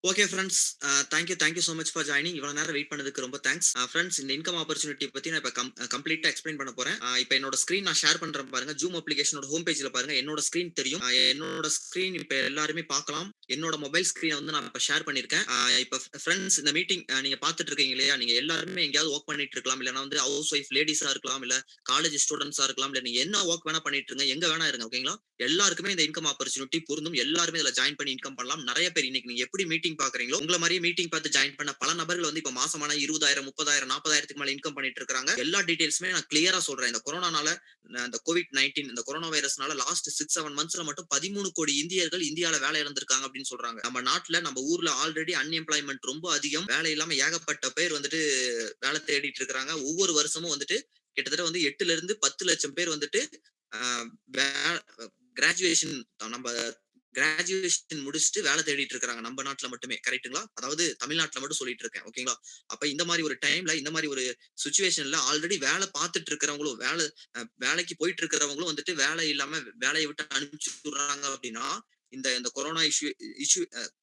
Okay friends. Thank you so much for joining. இவ்வளவு நேரம் wait பண்ணதுக்கு ரொம்ப தேங்க்ஸ். ஃபிரெண்ட்ஸ், இந்த இன்கம் ஆப்பர்ச்சுனிட்டி பத்தி நான் இப்ப கம்ப்ளீட்டா எக்ஸ்பிளைன் பண்ண போறேன். இப்ப என்னோட ஸ்கிரீன் நான் ஷேர் பண்றேன் பாருங்க. ஜூம் அப்ளிகேஷனோட ஹோம் பேஜ்ல பாருங்க. என்னோட ஸ்கிரீன் தெரியும். என்னோட ஸ்கிரீன் இப்ப எல்லாருமே பார்க்கலாம். என்னோட மொபைல் ஸ்கிரீன வந்து நான் இப்ப ஷேர் பண்ணியிருக்கேன். இப்ப ஃபிரெண்ட்ஸ், இந்த மீட்டிங் நீங்க பார்த்துட்டு இருக்கீங்க இல்லையா? நீங்க எல்லாருமே எங்கேயாவது வொர்க் பண்ணிட்டு இருக்கலாம். இல்லன்னா வந்து ஹவுஸ் ஒய்ஃப் லேடீஸா இருக்கலாம். இல்ல காலேஜ் ஸ்டூடண்ட்ஸா இருக்கலாம். இல்ல நீங்க என்ன வொர்க் வேணா பண்ணிட்டு இருங்க. எங்க வேணா இருங்க. ஓகேங்களா? எல்லாருக்குமே இந்த இன்கம் ஆப்பர்ச்சுனிட்டி பொருந்தும். எல்லாருமே இதுல ஜாயின் பண்ணி இன்கம் பண்ணலாம். நெறைய பேர் இன்னைக்கு நீங்க எப்படி மீட்டிங் பார்க்குறீங்களோ, உங்கள மாரியே மீட்டிங் பார்த்து ஜாயின் பண்ண பல நபர்கள் வந்து இப்ப மாசமான 20,000, 30,000, 40,000க்கு மேல இன்கம் பண்ணிட்டு இருக்காங்க. எல்லா டீடைல்ஸுமே நான் கிளியரா சொல்றேன். இந்த கொரோனானால, இந்த கோவிட்-19 இந்த கொரோனா வைரஸ்னால லாஸ்ட் 6, 7 மந்த்ஸ்ல மட்டும் 13 கோடி இந்தியர்கள் இந்தியால வேலை இழந்திருக்காங்க அப்படின்னு சொல்றாங்க. நம்ம நாட்டுல, நம்ம ஊர்ல ஆல்ரெடி அன்எம்ப்ளாய்மென்ட் ரொம்ப அதிகம். வேலை இல்லாம ஏகப்பட்ட பேர் வந்துட்டு வேலை தேடிட்டு இருக்காங்க. ஒவ்வொரு வருஷமும் வந்துட்டு கிட்டத்தட்ட வந்து 8ல இருந்து 10 லட்சம் பேர் வந்துட்டு ஆ வே கிராஜுவேஷன் நம்ம கிராஜுவேஷன் முடிச்சுட்டு வேலை தேடிட்டு இருக்காங்க நம்ம நாட்டுல மட்டுமே. கரெக்ட்டுங்களா? அதாவது தமிழ்நாட்டுல மட்டும் சொல்லிட்டு இருக்கேன். ஓகேங்களா? அப்ப இந்த மாரி ஒரு டைம்ல, இந்த மாரி ஒரு சிச்சுவேஷன்ல ஆல்ரெடி வேலை பார்த்துட்டு இருக்கிறவங்களும், வேலைக்கு போயிட்டு இருக்கிறவங்களும் வந்துட்டு வேலை இல்லாம வேலைய விட்டு அனுப்பிச்சு விடுறாங்க அப்படின்னா, இந்த இந்த கொரோனா இஷ்யூ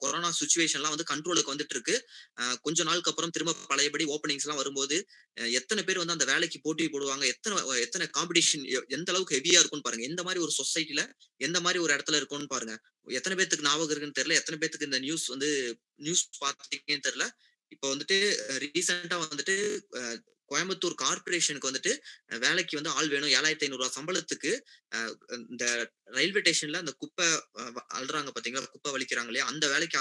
கொரோனா சிச்சுவேஷன்லாம் வந்து கண்ட்ரோலுக்கு வந்துட்டு இருக்கு. கொஞ்ச நாளுக்கு அப்புறம் திரும்ப பழையபடி ஓப்பனிங்ஸ்லாம் வரும்போது, எத்தன பேர் வந்து அந்த வேலைக்கு போட்டி போடுவாங்க? எத்தன காம்படிஷன் எந்த அளவுக்கு ஹெவியா இருக்கும்னு பாருங்க. எந்த மாரி ஒரு சொசைட்டில, எந்த மாரி ஒரு இடத்துல இருக்கும்னு பாருங்க. எத்தன பேத்துக்கு ஞாபகம் இருக்குன்னு தெரியல. எத்தன பேத்துக்கு இந்த நியூஸ் பார்த்துருக்கீங்கன்னு தெரியல. இப்போ வந்துட்டு ரீசென்ட்டா வந்துட்டு அ கோயம்புத்தூர் கார்ப்பரேஷனுக்கு வந்துட்டு வேலைக்கு வந்து ஆள் வேணும். ரூ. 7,500 சம்பளத்துக்கு அ இந்த ரயில்வே ஸ்டேஷன்ல அந்த குப்பை அள்ளுறாங்க பார்த்தீங்களா? குப்பை வலிக்கிறாங்க இல்லையா? அந்த வேலைக்கு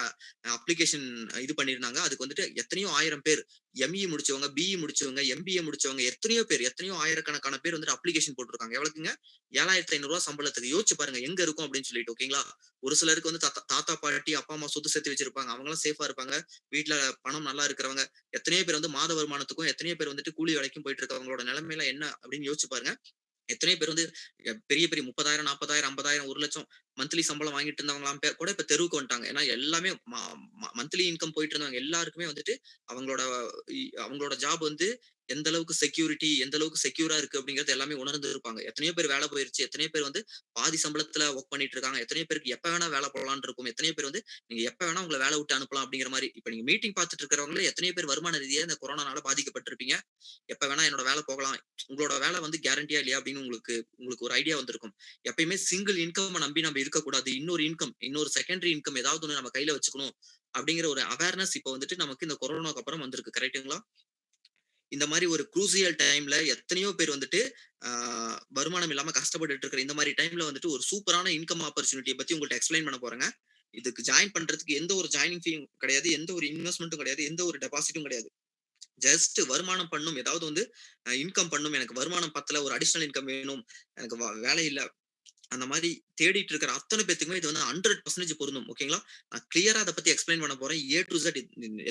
அப்ளிகேஷன் இது பண்ணியிருந்தாங்க. அதுக்கு வந்துட்டு எத்தனையோ 1000 பேர் எம்.இ முடிச்சவங்க, பி.இ முடிச்சவங்க, எம்.பி.ஏ முடிச்சவங்க, எத்தனையோ பேர், எத்தனையோ ஆயிரக்கணக்கான பேர் வந்துட்டு அப்ளிகேஷன் போட்டுருக்காங்க. எவ்வளவுக்குங்க? ரூ. 7,500 சம்பளத்துக்கு. யோசிச்சு பாருங்க எங்க இருக்கும் அப்படின்னு சொல்லிட்டு. ஓகேங்களா? ஒரு சிலருக்கு வந்து தாத்தா, பாட்டி, அப்பா, அம்மா சொத்து சேர்த்து வச்சிருப்பாங்க. அவங்கலாம் சேஃபா இருப்பாங்க. வீட்ல பணம் நல்லா இருக்கிறவங்க. எத்தனையோ பேர் வந்து மாத வருமானத்துக்கும், எத்தனையோ பேர் வந்துட்டு கூலி வேலைக்கும் போயிட்டு இருக்கவங்களோட நிலைமைலாம் என்ன அப்படின்னு யோசிச்சு பாருங்க. எத்தனையோ பேர் வந்து பெரிய பெரிய 30,000, 40,000, 50,000, 1,00,000 மந்த்லி சம்பளம் வாங்கிட்டு இருந்தவங்கலாம் பேர் கூட இப்ப தெருவுக்கு வந்துட்டாங்க. ஏன்னா எல்லாமே மந்த்லி இன்கம் போயிட்டு இருந்தவங்க எல்லாருக்குமே வந்துட்டு அவங்களோட அவங்களோட ஜாப் வந்து எந்த அளவுக்கு செக்யூரிட்டி, எந்த அளவுக்கு செக்யூரா இருக்கு அப்படிங்கிறது எல்லாமே உணர்ந்து இருப்பாங்க. எத்தனையோ பேர் வேலை போயிருச்சு. எத்தனையோ பேர் வந்து பாதி சம்பளத்துல வொர்க் பண்ணிட்டு இருக்காங்க. எத்தனையோ பேருக்கு எப்ப வேணா வேலை போலான்னு இருக்கும். எத்தனையோ பேர் வந்து நீங்க எப்ப வேணா உங்கள வேலை விட்டு அனுப்பலாம் அப்படிங்கிற மாரி. இப்ப நீங்க மீட்டிங் பார்த்துட்டு இருக்கிறவங்களே எத்தனையோ பேர் வருமான ரீதியா இந்த கொரோனானால பாதிக்கப்பட்டிருப்பீங்க. எப்ப வேணா என்னோட வேலை போகலாம். உங்களோட வேலை வந்து கேரண்டியா இல்லையா அப்படின்னு உங்களுக்கு உங்களுக்கு ஒரு ஐடியா வந்திருக்கும். எப்பயுமே சிங்கிள் இன்கம் நம்பி நம்ம இருக்கக்கூடாது. இன்னொரு செகண்டரி இன்கம் ஏதாவது ஒண்ணு நம்ம கையில வச்சுக்கணும். அப்படிங்கிற ஒரு அவேர்னஸ் இப்ப வந்துட்டு நமக்கு இந்த கொரோனாக்கு அப்புறம் வந்திருக்கு. கரெக்ட்டுங்களா? இந்த மாரி ஒரு குரூசியல் டைம்ல எத்தனையோ பேர் வந்துட்டு ஆ வருமானம் இல்லாம கஷ்டப்பட்டுட்டு இருக்கிற இந்த மாரி டைம்ல வந்துட்டு ஒரு சூப்பரான இன்கம் ஆப்பர்ச்சுனிட்டிய பத்தி உங்கள்ட்ட எக்ஸ்ப்ளைன் பண்ண போறேங்க. இதுக்கு ஜாயின் பண்றதுக்கு எந்த ஒரு ஜாயினிங் ஃபீயும் கிடையாது. எந்த ஒரு இன்வெஸ்ட்மென்ட்டும் கிடையாது. எந்த ஒரு டெபாசிட்டும் கிடையாது. ஜஸ்ட் வருமானம் பண்ணும். ஏதாவது வந்து இன்கம் பண்ணும். எனக்கு வருமானம் பத்தல. ஒரு அடிஷனல் இன்கம் வேணும். எனக்கு வேலை இல்ல. அந்த மாரி தேடிட்டு இருக்கிற அத்தன பேத்துக்குமே இது வந்து 100% பொருந்தும். ஓகேங்களா? நான் கிளியரா அத பத்தி எக்ஸ்ப்ளைன் பண்ண போறேன். ஏ டூ இசட்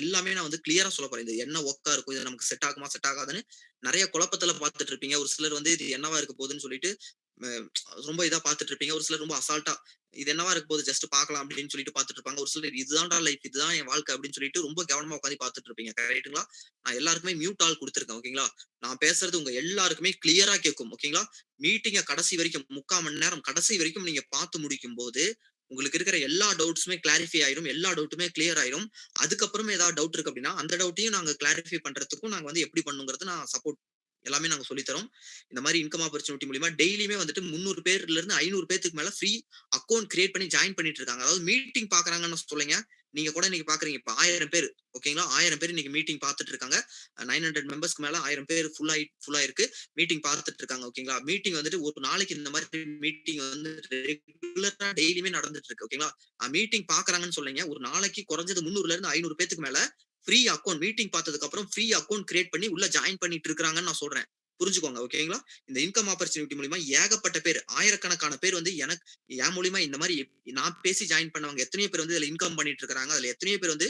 எல்லாமே நான் வந்து கிளியரா சொல்லப் போறேன். இது என்ன வொர்க்கா இருக்கும்? இது நமக்கு செட் ஆகுமா? செட் ஆகாதான்னு நெறைய குழப்பத்துல பார்த்துட்டு இருப்பீங்க. ஒரு சிலர் வந்து இது என்னவா இருக்க போகுதுன்னு சொல்லிட்டு ம ரொம்ப இதா பார்த்துட்டு இருப்பீங்க. ஒரு சிலர் ரொம்ப அசால்ட்டா இது என்னவா இருக்க போகுது ஜஸ்ட் பார்க்கலாம் அப்படின்னு சொல்லிட்டு பார்த்துட்டு இருப்பாங்க. ஒரு சிலர் இதுதான்டா லைஃப், இதுதான் என் வாழ்க்கை அப்படின்னு சொல்லிட்டு ரொம்ப கவனமா உட்கார்ந்து பார்த்துட்டு இருப்பீங்க. கரெக்ட்டுங்களா? நான் எல்லாருக்குமே மியூட் ஆல் குடுத்துருக்கேன். ஓகேங்களா? நான் பேசுறது உங்க எல்லாருக்குமே கிளியரா கேட்கும். ஓகேங்களா? மீட்டிங்க கடைசி வரைக்கும் 3/4 மணி நேரம் கடைசி வரைக்கும் நீங்க பார்த்து முடிக்கும்போது, உங்களுக்கு இருக்கிற எல்லா டவுட்ஸுமே கிளாரிஃபை ஆயிரும். எல்லா டவுட்டுமே கிளியர் ஆயிரும். அதுக்கப்புறம் ஏதாவது டவுட் இருக்கு அப்படின்னா, அந்த டவுட்டையும் நாங்க கிளாரிஃபை பண்றதுக்கும் நாங்க வந்து எப்படி பண்ணணுங்கிறது நான் சப்போர்ட் எல்லாமே நாங்க சொல்லி தரோம். இந்த மாரி இன்கம் ஆப்பர்ச்சுனிட்டி மூலியமா டெய்லியுமே வந்துட்டு 300 பேர்ல இருந்து 500 பேத்துக்கு மேல ஃப்ரீ அக்கவுண்ட் கிரியேட் பண்ணி ஜாயின் பண்ணிட்டு இருக்காங்க. அதாவது மீட்டிங் பார்க்குறாங்கன்னு சொல்லலைங்க. நீங்க கூட இன்னைக்கு பார்க்குறீங்க. இப்ப 1000 பேர் ஓகேங்களா? 1000 பேர் இன்னைக்கு மீட்டிங் பார்த்துட்டு இருக்காங்க. 900 மெம்பர்ஸ்க்கு மேல 1000 பேர் ஃபுல் ஆயிருக்கு. மீட்டிங் பார்த்துட்டு இருக்காங்க. ஓகேங்களா? மீட்டிங் வந்துட்டு ஒரு நாளைக்கு இந்த மாரி மீட்டிங் வந்து ரெகுலரா டெய்லியுமே நடந்துட்டு இருக்கு. ஓகேங்களா? மீட்டிங் பார்க்குறாங்கன்னு சொல்லலைங்க. ஒரு நாளைக்கு குறைஞ்சது 300ல இருந்து 500 பேத்துக்கு மேல ஃப்ரீ அக்கவுண்ட் மீட்டிங் பார்த்ததுக்கு அப்புறம் ஃப்ரீ அக்கவுண்ட் கிரியேட் பண்ணி உள்ள ஜாயின் பண்ணிட்டு இருக்காங்கன்னு நான் சொல்றேன். புரிஞ்சுக்கோங்க. ஓகேங்களா? இந்த இன்கம் ஆப்பர்ச்சுனிட்டி மூலியமா ஏகப்பட்ட பேர், ஆயிரக்கணக்கான பேர் வந்து என் மூலியமா இந்த மாரி நான் பேசி ஜாயின் பண்ணவங்க எத்தனையோ பேர் வந்து இதுல இன்கம் பண்ணிட்டு இருக்காங்க. அதுல எத்தனையோ பேர் வந்து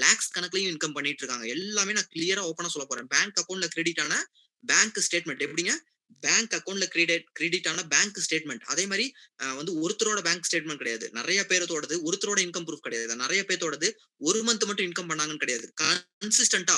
லேக்ஸ் கணக்குலயும் இன்கம் பண்ணிட்டு இருக்காங்க. எல்லாமே நான் கிளியரா ஓப்பனா சொல்லப் போறேன். பேங்க் அக்கவுண்ட்ல கிரெடிட் ஆன பேங்க் ஸ்டேட்மெண்ட் எப்படிங்க? பேங்க் அக்கவுண்ட்ல கிரெடிட் ஆன பேங்க் ஸ்டேட்மெண்ட். அதே மாரி வந்து ஒருத்தரோட பேங்க் ஸ்டேட்மெண்ட் கிடையாது. நெறைய பேத்தோடது ஒருத்தரோட இன்கம் ப்ரூஃப் கிடையாது. நெறைய பேத்தோடது 1 மந்த் மட்டும் இன்கம் பண்ணாங்கன்னு கிடையாது. கன்சிஸ்டன்ட்டா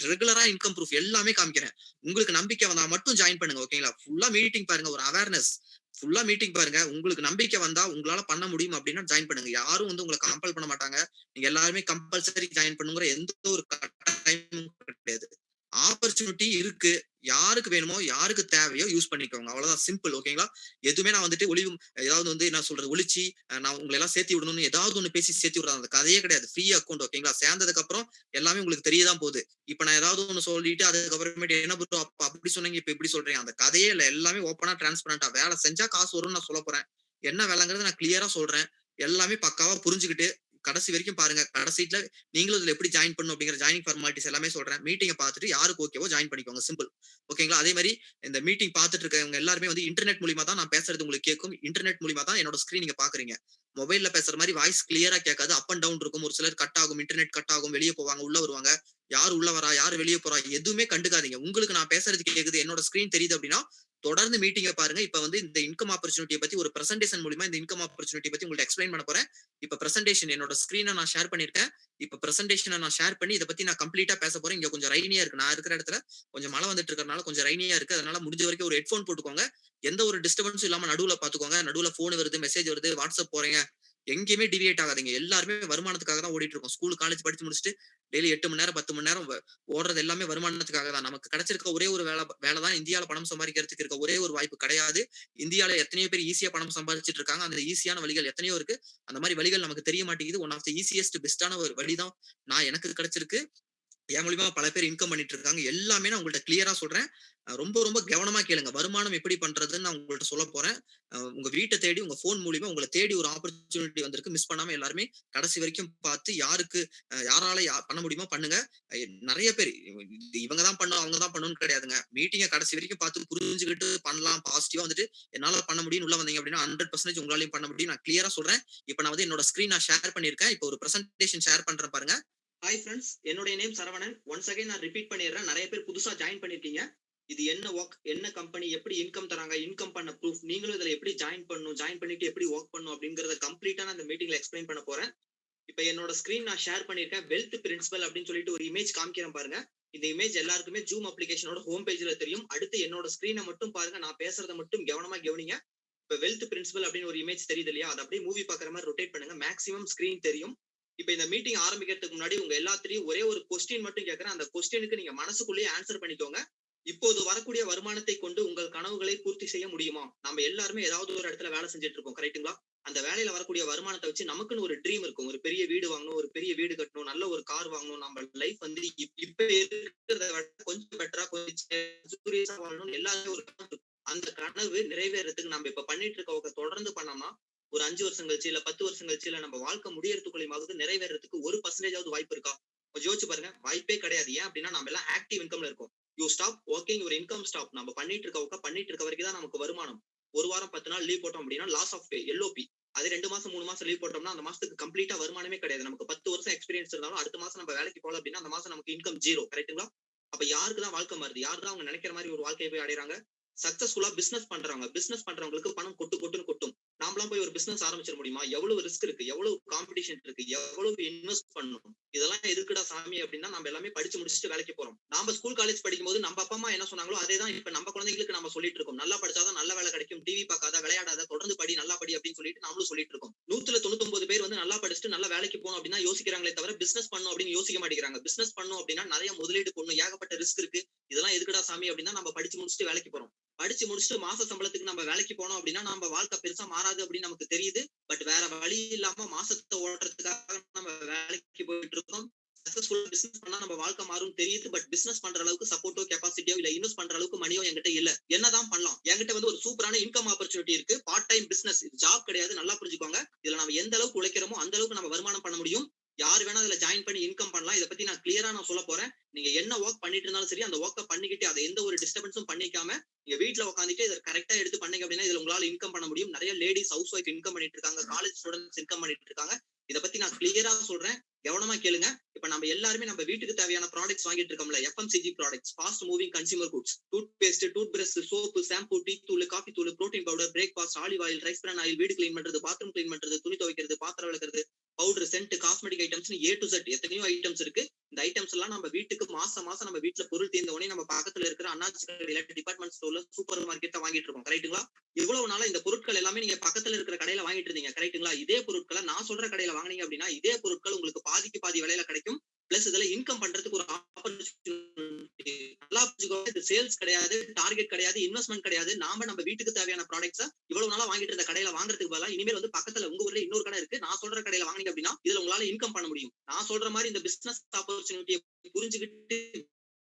ரெகுலரா இன்கம் ப்ரூஃப் எல்லாமே காமிக்கிறேன். உங்களுக்கு நம்பிக்கை வந்தா மட்டும் ஜாயின் பண்ணுங்க. ஓகேங்களா? ஃபுல்லா மீட்டிங் பாருங்க. ஒரு அவேர்னஸ். ஃபுல்லா மீட்டிங் பாருங்க. உங்களுக்கு நம்பிக்கை வந்தா, உங்களால பண்ண முடியும் அப்டின்னா ஜாயின் பண்ணுங்க. யாரும் வந்து உங்கள கம்பல் பண்ண மாட்டாங்க. நீங்க எல்லாருமே கம்பல்சரி ஜாயின் பண்ணுங்கிற எந்த ஒரு கட்டாயமும் கிடையாது. ஆப்பர்ச்சுனிட்டி இருக்கு. யாருக்கு வேணுமோ, யாருக்கு தேவையோ யூஸ் பண்ணிக்கோங்க. அவ்வளவுதான் சிம்பிள். ஓகேங்களா? எதுவுமே நான் வந்துட்டு ஏதாவது வந்து என்ன சொல்றது? ஒளிச்சு நான் உங்கள எல்லாம் சேர்த்து விடணும்னு ஏதாவது ஒண்ணு பேசி சேர்த்து விடுறது அந்த கதையே கிடையாது. ஃப்ரீ அக்கவுண்ட் ஓகேங்களா? சேர்ந்ததுக்கு அப்புறம் எல்லாமே உங்களுக்கு தெரிய தான் போகுது. இப்ப நான் ஏதாவது ஒண்ணு சொல்லிட்டு அதுக்கப்புறமேட்டு என்ன ப்ரோ அப்ப அப்படி சொன்னீங்க, இப்ப இப்படி சொல்றீங்க. அந்த கதையே இல்ல. எல்லாமே ஓப்பனா டிரான்ஸ்பரண்டா வேலை செஞ்சா காசு வரும்னு நான் சொல்லப் போறேன். என்ன வேலைங்கிறத நான் கிளியரா சொல்றேன். எல்லாமே பக்காவா புரிஞ்சுகிட்டு கடைசி வரைக்கும் பாருங்க. கடைசில நீங்களும் இதுல எப்படி ஜாயின் பண்ணணும் அப்படிங்கிற ஜாயினிங் ஃபார்மாலிட்டிஸ் எல்லாமே சொல்றேன். மீட்டிங்க பார்த்துட்டு யாருக்கு ஓகேவோ ஜாயின் பண்ணிக்கோங்க. சிம்பிள். ஓகேங்களா? அதே மாரி இந்த மீட்டிங் பார்த்துட்டு இருக்கவங்க எல்லாருமே வந்து இன்டர்நெட் மூலியமா தான் நான் பேசுறது உங்களுக்கு கேட்கும். இன்டர்நெட் மூலியமா தான் என்னோட ஸ்க்ரீன் நீங்க பார்க்குறீங்க. மொபைல்ல பேசுற மாரி வாய்ஸ் கிளியரா கேட்காது. அப் அண்ட் டவுன் இருக்கும். ஒரு சிலர் கட் ஆகும். இன்டர்நெட் கட் ஆகும். வெளிய போவாங்க. உள்ள வருவாங்க. யார் உள்ள வரா? யார் வெளிய போறா? எதுவுமே கண்டுக்காதீங்க. உங்களுக்கு நான் பேசுறது கேக்குது. என்னோட ஸ்க்ரீன் தெரியுது அப்படின்னா, தொடர்ந்து மீட்டிங்க பாருங்க. இப்ப வந்து இந்த இன்கம் ஆப்பர்ச்சுனிட்டிய பத்தி ஒரு பிரசன்டேஷன் மூலியமா இந்த இன்கம் ஆப்பர்ச்சுனிட்டி பத்தி உங்கள்ட்ட எக்ஸ்பிளைன் பண்ண போறேன். இப்ப பிரசன்டேஷன் என்னோட ஸ்க்ரீன நான் ஷேர் பண்ணியிருக்கேன். இப்ப பிரசன்டேஷன நான் ஷேர் பண்ணி இத பத்தி நான் கம்ப்ளீட்டா பேசப் போறேன். இங்க கொஞ்சம் ரெய்னியா இருக்கு. நான் இருக்கிற இடத்துல கொஞ்சம் மழை வந்துட்டு இருக்கறனால கொஞ்சம் ரெய்னியா இருக்கு. அதனால முடிஞ்ச வரைக்கும் ஒரு ஹெட்போன் போட்டுக்கோங்க. எந்த ஒரு டிஸ்டர்பன்ஸும் இல்லாம நடுவுல பாத்துக்கோங்க. நடுவுல ஃபோன் வருது, மெசேஜ் வருது, வாட்ஸ்அப் போறீங்க. எங்கேயுமே டிவியேட் ஆகாதீங்க. எல்லாருமே வருமானத்துக்காக தான் ஓடிட்டு இருக்கோம். ஸ்கூல், காலேஜ் படிச்சு முடிச்சுட்டு டெய்லி 8 மணி நேரம், 10 மணி நேரம் ஓடுறது எல்லாமே வருமானத்துக்காக தான். நமக்கு கிடைச்சிருக்க ஒரே ஒரு வேலை தான் இந்தியால பணம் சம்பாதிக்கிறதுக்கு இருக்க ஒரே ஒரு வாய்ப்பு கிடையாது. இந்தியால எத்தனையோ பேர் ஈஸியா பணம் சம்பாதிச்சுட்டு இருக்காங்க. அந்த ஈஸியான வழிகள் எத்தனையோ இருக்கு. அந்த மாரி வழிகள் நமக்கு தெரிய மாட்டேங்குது. ஒன் ஆஃப் த ஈசியஸ்ட் பெஸ்ட்டான ஒரு வழி தான் எனக்கு கிடைச்சிருக்கு. என் மூலியமா பல பேர் இன்கம் பண்ணிட்டு இருக்காங்க. எல்லாமே நான் உங்கள்ட்ட கிளியரா சொல்றேன். ரொம்ப ரொம்ப கவனமா கேளுங்க. வருமானம் எப்படி பண்றதுன்னு நான் உங்கள்ட்ட சொல்லப் போறேன். உங்க வீட்ட தேடி உங்க ஃபோன் மூலியமா உங்கள தேடி ஒரு ஆப்பர்ச்சுனிட்டி வந்திருக்கு. மிஸ் பண்ணாம எல்லாருமே கடைசி வரைக்கும் பார்த்து யாருக்கு யாரால பண்ண முடியுமோ பண்ணுங்க. நெறைய பேர் இவங்க தான் பண்ணணும், அவங்க தான் பண்ணணும்னு கிடையாதுங்க. மீட்டிங்க கடைசி வரைக்கும் பார்த்து புரிஞ்சுகிட்டு பண்ணலாம். பாசிட்டிவா வந்துட்டு என்னால பண்ண முடியும்னு உள்ள வந்தீங்க அப்படின்னா 100% உங்களாலயும் பண்ண முடியும். நான் கிளியரா சொல்றேன். இப்ப நான் வந்து என்னோட ஸ்கிரீன் நான் ஷேர் பண்ணியிருக்கேன். இப்ப ஒரு பிரசன்டேஷன் ஷேர் பண்றேன் பாருங்க. ஹாய் ஃப்ரெண்ட்ஸ், என்னுடைய நேம் சரவணன். ஒன்ஸ் அகைன் நான் ரிப்பீட் பண்ணிடுறேன். நிறைய பேர் புதுசா ஜாயின் பண்ணிருக்கீங்க. இது என்ன ஒர்க், என்ன கம்பெனி, எப்படி இன்கம் தராங்க, இன்கம் பண்ண ப்ரூஃப், நீங்களும் இதுல எப்படி ஜாயின் பண்ணணும், ஜாயின் பண்ணிட்டு எப்படி ஒர்க் பண்ணணும் அப்படிங்கறத கம்ப்ளீட்டா நான் இந்த மீட்டிங்ல எக்ஸ்பிளைன் பண்ண போறேன். இப்ப என்னோட ஸ்கிரீன் நான் ஷேர் பண்ணிருக்கேன். வெல்த் பிரின்சிபல் அப்படின்னு சொல்லிட்டு ஒரு இமேஜ் காமிக்கிறேன் பாருங்க. இந்த இமேஜ் எல்லாருக்குமே ஜூம் அப்ளிகேஷனோட ஹோம் பேஜ்ல தெரியும். அடுத்து என்னோட ஸ்கிரீனை மட்டும் பாருங்க. நான் பேசுறத மட்டும் கவனமா கவனிங்க. இப்ப வெல்த் பிரின்சிபல் அப்படின்னு ஒரு இமேஜ் தெரியுது இல்லையா? அதை அப்படியே மூவி பாக்குற மாதிரி ரொட்டேட் பண்ணுங்க. மேக்ஸிமம் ஸ்கிரீன் தெரியும். இப்ப இந்த மீட்டிங் ஆரம்பிக்கிறதுக்கு முன்னாடி உங்க எல்லாத்திலையும் ஒரே ஒரு கொஸ்டின் மட்டும் கேட்கறேன். அந்த கொஸ்டினுக்கு நீங்க மனசுக்குள்ளேயே ஆன்சர் பண்ணிக்கோங்க. இப்போது வரக்கூடிய வருமானத்தை கொண்டு உங்கள் கனவுகளை பூர்த்தி செய்ய முடியுமா? நம்ம எல்லாருமே ஏதாவது ஒரு இடத்துல வேலை செஞ்சுட்டு இருக்கோம். கரெக்ட்டுங்களா? அந்த வேலையில வரக்கூடிய வருமானத்தை வச்சு நமக்குன்னு ஒரு ட்ரீம் இருக்கும். ஒரு பெரிய வீடு வாங்கணும், ஒரு பெரிய வீடு கட்டணும், நல்ல ஒரு கார் வாங்கணும். நம்ம லைஃப் வந்து இப்ப இருக்கிறத விட கொஞ்சம் பெட்டரா, கொஞ்சம் லக்ஸூரியஸா வாழணும்னு எல்லாருமே ஒரு கனவு இருக்கும். அந்த கனவு நிறைவேறதுக்கு நம்ம இப்ப பண்ணிட்டு இருக்க ஒர்க்க தொடர்ந்து பண்ணோம்னா, ஒரு 5 வருஷம் கழிச்சு, இல்ல 10 வருஷம் கழிச்சு, இல்ல நம்ம வாழ்க்கை முடியறதுக்குள்ளயாவது நிறைவேறதுக்கு 1% வாய்ப்பு இருக்கா? கொஞ்சம் யோசிச்சு பாருங்க. வாய்ப்பே கிடையாது. ஏன் அப்படின்னா நம்ம எல்லாம் ஆக்டிவ் இன்கம்ல இருக்கோம். You stop working your income stop. நம்ம பண்ணிட்டு இருக்க ஒர்க்க பண்ணிட்டு இருக்க வரைக்கும் தான் நமக்கு வருமானம். ஒரு வாரம் 10 நாள் லீவ் போட்டோம் அப்படின்னா லாஸ் ஆஃப் பே, எல்ஓபி. அதே 2 மாசம் 3 மாசம் லீவ் போட்டோம்னா அந்த மாசத்துக்கு கம்ப்ளீட்டா வருமானமே கிடையாது. நமக்கு 10 வருஷம் எக்ஸ்பீரியன்ஸ் இருந்தாலும் அடுத்த மாசம் நம்ம வேலைக்கு போகல அப்படின்னா அந்த மாசம் நமக்கு இன்கம் 0. கரெக்ட்டுங்களா? அப்ப யாருக்கு தான் வாழ்க்கை மாறுது? யார் தான் அவங்க நினைக்கிற மாதிரி ஒரு வாழ்க்கையை போய் அடையறாங்க? சக்சஸ்ஃபுல்லா பிசினஸ் பண்றவங்க. பிசினஸ் பண்றவங்களுக்கு பணம் கொட்டு கொட்டுன்னு கொட்டும். நாமலாம் போய் ஒரு பிசினஸ் ஆரம்பிச்சிட முடியுமா? எவ்வளவு ரிஸ்க் இருக்கு, எவ்வளவு காம்படிஷன் இருக்கு, எவ்வளவு இன்வெஸ்ட் பண்ணணும். இதெல்லாம் எதுக்குடா சாமி அப்படின்னா நம்ம எல்லாமே படிச்சு முடிச்சுட்டு வேலைக்கு போறோம். நாம ஸ்கூல் காலேஜ் படிக்கும்போது நம்ம அப்பா அம்மா என்ன சொன்னாங்களோ அதேதான் இப்ப நம்ம குழந்தைகளுக்கு நம்ம சொல்லிட்டு இருக்கோம். நல்லா படிச்சாதான் நல்ல வேலை கிடைக்கும், டிவி பார்க்காத, விளையாடாத, தொடர்ந்து படி, நல்லா படி அப்படின்னு சொல்லிட்டு நாமளும் சொல்லிட்டு இருக்கோம். 199 பேர் வந்து நல்லா படிச்சுட்டு நல்ல வேலைக்கு போகணும் அப்படின்னா யோசிக்கிறாங்களே தவிர பிசினஸ் பண்ணணும் அப்படின்னு யோசிக்க மாட்டேங்கிறாங்க. பிசினஸ் பண்ணணும் அப்படின்னா நிறைய முதலீடு போடணும், ஏகப்பட்ட ரிஸ்க் இருக்கு. இதெல்லாம் எதுக்குடா சாமி அப்படின்னா நம்ம படிச்சு முடிச்சுட்டு வேலைக்கு போறோம். படிச்சு முடிச்சுட்டு மாச சம்பளத்துக்கு நம்ம வேலைக்கு போனோம் அப்படின்னா நம்ம வாழ்க்கை பெருசா மாறாது அப்படின்னு நமக்கு தெரியுது. பட் வேற வழி இல்லாம மாசத்தை ஓட்டுறதுக்காக நம்ம வேலைக்கு போயிட்டு இருக்கோம். சக்சஸ்ஃபுல் பிசினஸ் பண்ணா நம்ம வாழ்க்கை மாறும் தெரியுது. பட் பிசினஸ் பண்ற அளவுக்கு சப்போர்ட்டோ, கெப்பாசிட்டியோ இல்ல இன்வெஸ்ட் பண்ற அளவுக்கு மணியோ என்கிட்ட இல்ல. என்னதான் பண்ணலாம்? என்கிட்ட வந்து ஒரு சூப்பரான இன்கம் ஆப்பர்ச்சுனிட்டி இருக்கு. Part time business. இது ஜாப் கிடையாது. நல்லா புரிஞ்சுக்கோங்க. இதுல நம்ம எந்த அளவுக்கு உழைக்கிறோமோ அந்த அளவுக்கு நம்ம வருமானம் பண்ண முடியும். யார் வேணா இதுல ஜாயின் பண்ணி இன்கம் பண்ணலாம். இத பத்தி நான் கிளியரா சொல்ல போறேன். நீங்க என்ன ஒர்க் பண்ணிட்டு இருந்தாலும் சரி, அந்த ஒர்க்க பண்ணிக்கிட்டு அதை எந்த ஒரு டிஸ்டர்பன்ஸும் பண்ணிக்காம நீங்க வீட்ல உட்கார்ந்துட்டு இத கரெக்ட்டா எடுத்து பண்ணீங்க அப்படின்னா இதுல உங்களால இன்கம் பண்ண முடியும். நிறைய லேடீஸ் ஹவுஸ் வைஃப் இன்கம் பண்ணிட்டு இருக்காங்க. காலேஜ் ஸ்டூடண்ட்ஸ் இன்கம் பண்ணிட்டு இருக்காங்க. இத பத்தி நான் கிளியரா சொல்றேன். கவனமா கேளுங்க. இப்ப நம்ம எல்லாருமே நம்ம வீட்டுக்கு தேவையான ப்ராடக்ட்ஸ் வாங்கிட்டு இருக்கோம்ல, FMCG products, fast moving consumer goods, toothpaste, toothbrush, soap, shampoo, tea தூள், காஃபி தூள், protein powder, breakfast, olive oil, rice bran oil, வீடு கிளீன் பண்றது, பாத்ரூம் கிளீன் பண்றது, துணி துவைக்கிறது, பாத்திரம் விளக்குறது, powder, scent, cosmetic items A to Z எத்தனையோ ஐட்டம்ஸ் இருக்கு. இந்த ஐட்டம்ஸ் எல்லாம் நம்ம வீட்டுக்கு மாசம் மாசம் நம்ம வீட்டுல பொருள் தீர்ந்த உடனே நம்ம பக்கத்துல இருக்கிற அண்ணாச்சி கடையில, டிபார்ட்மெண்ட் ஸ்டோர்ல, சூப்பர் மார்க்கெட்ல வாங்கிட்டு இருக்கோம். கரெக்ட்டுங்களா? இவ்வளவு நாளா இந்த பொருட்கள் எல்லாமே நீங்க பக்கத்துல இருக்கிற கடையில வாங்கிட்டு இருந்தீங்க. கரெக்ட்டுங்களா? இதே பொருட்களை நான் சொல்ற கடையில வாங்குனீங்க அப்படின்னா இதே பொருட்கள் உங்களுக்கு பாதிக்கு பாதி விலையில கிடைக்கும். பிளஸ் இதுல இன்கம் பண்றதுக்கு ஒரு ஆப்பர்ச்சுனிட்டி. நல்லா புரிஞ்சுக்கோங்க. இது சேல்ஸ் கிடையாது, டார்கெட் கிடையாது, இன்வெஸ்ட்மெண்ட் கிடையாது. நாம நம்ம வீட்டுக்கு தேவையான ப்ராடக்ட்ஸ் இவ்வளவு நாளா வாங்கிட்டு இருந்த கடையில வாங்குறதுக்கு பதிலா இனிமேல் வந்து பக்கத்துல உங்க ஊர்ல இன்னொரு கடை இருக்கு, நான் சொல்ற கடையில வாங்கினீங்க அப்படின்னா இதுல உங்களால இன்கம் பண்ண முடியும். நான் சொல்ற மாதிரி இந்த பிசினஸ் ஆப்பர்ச்சுனிட்டியை புரிஞ்சுக்கிட்டு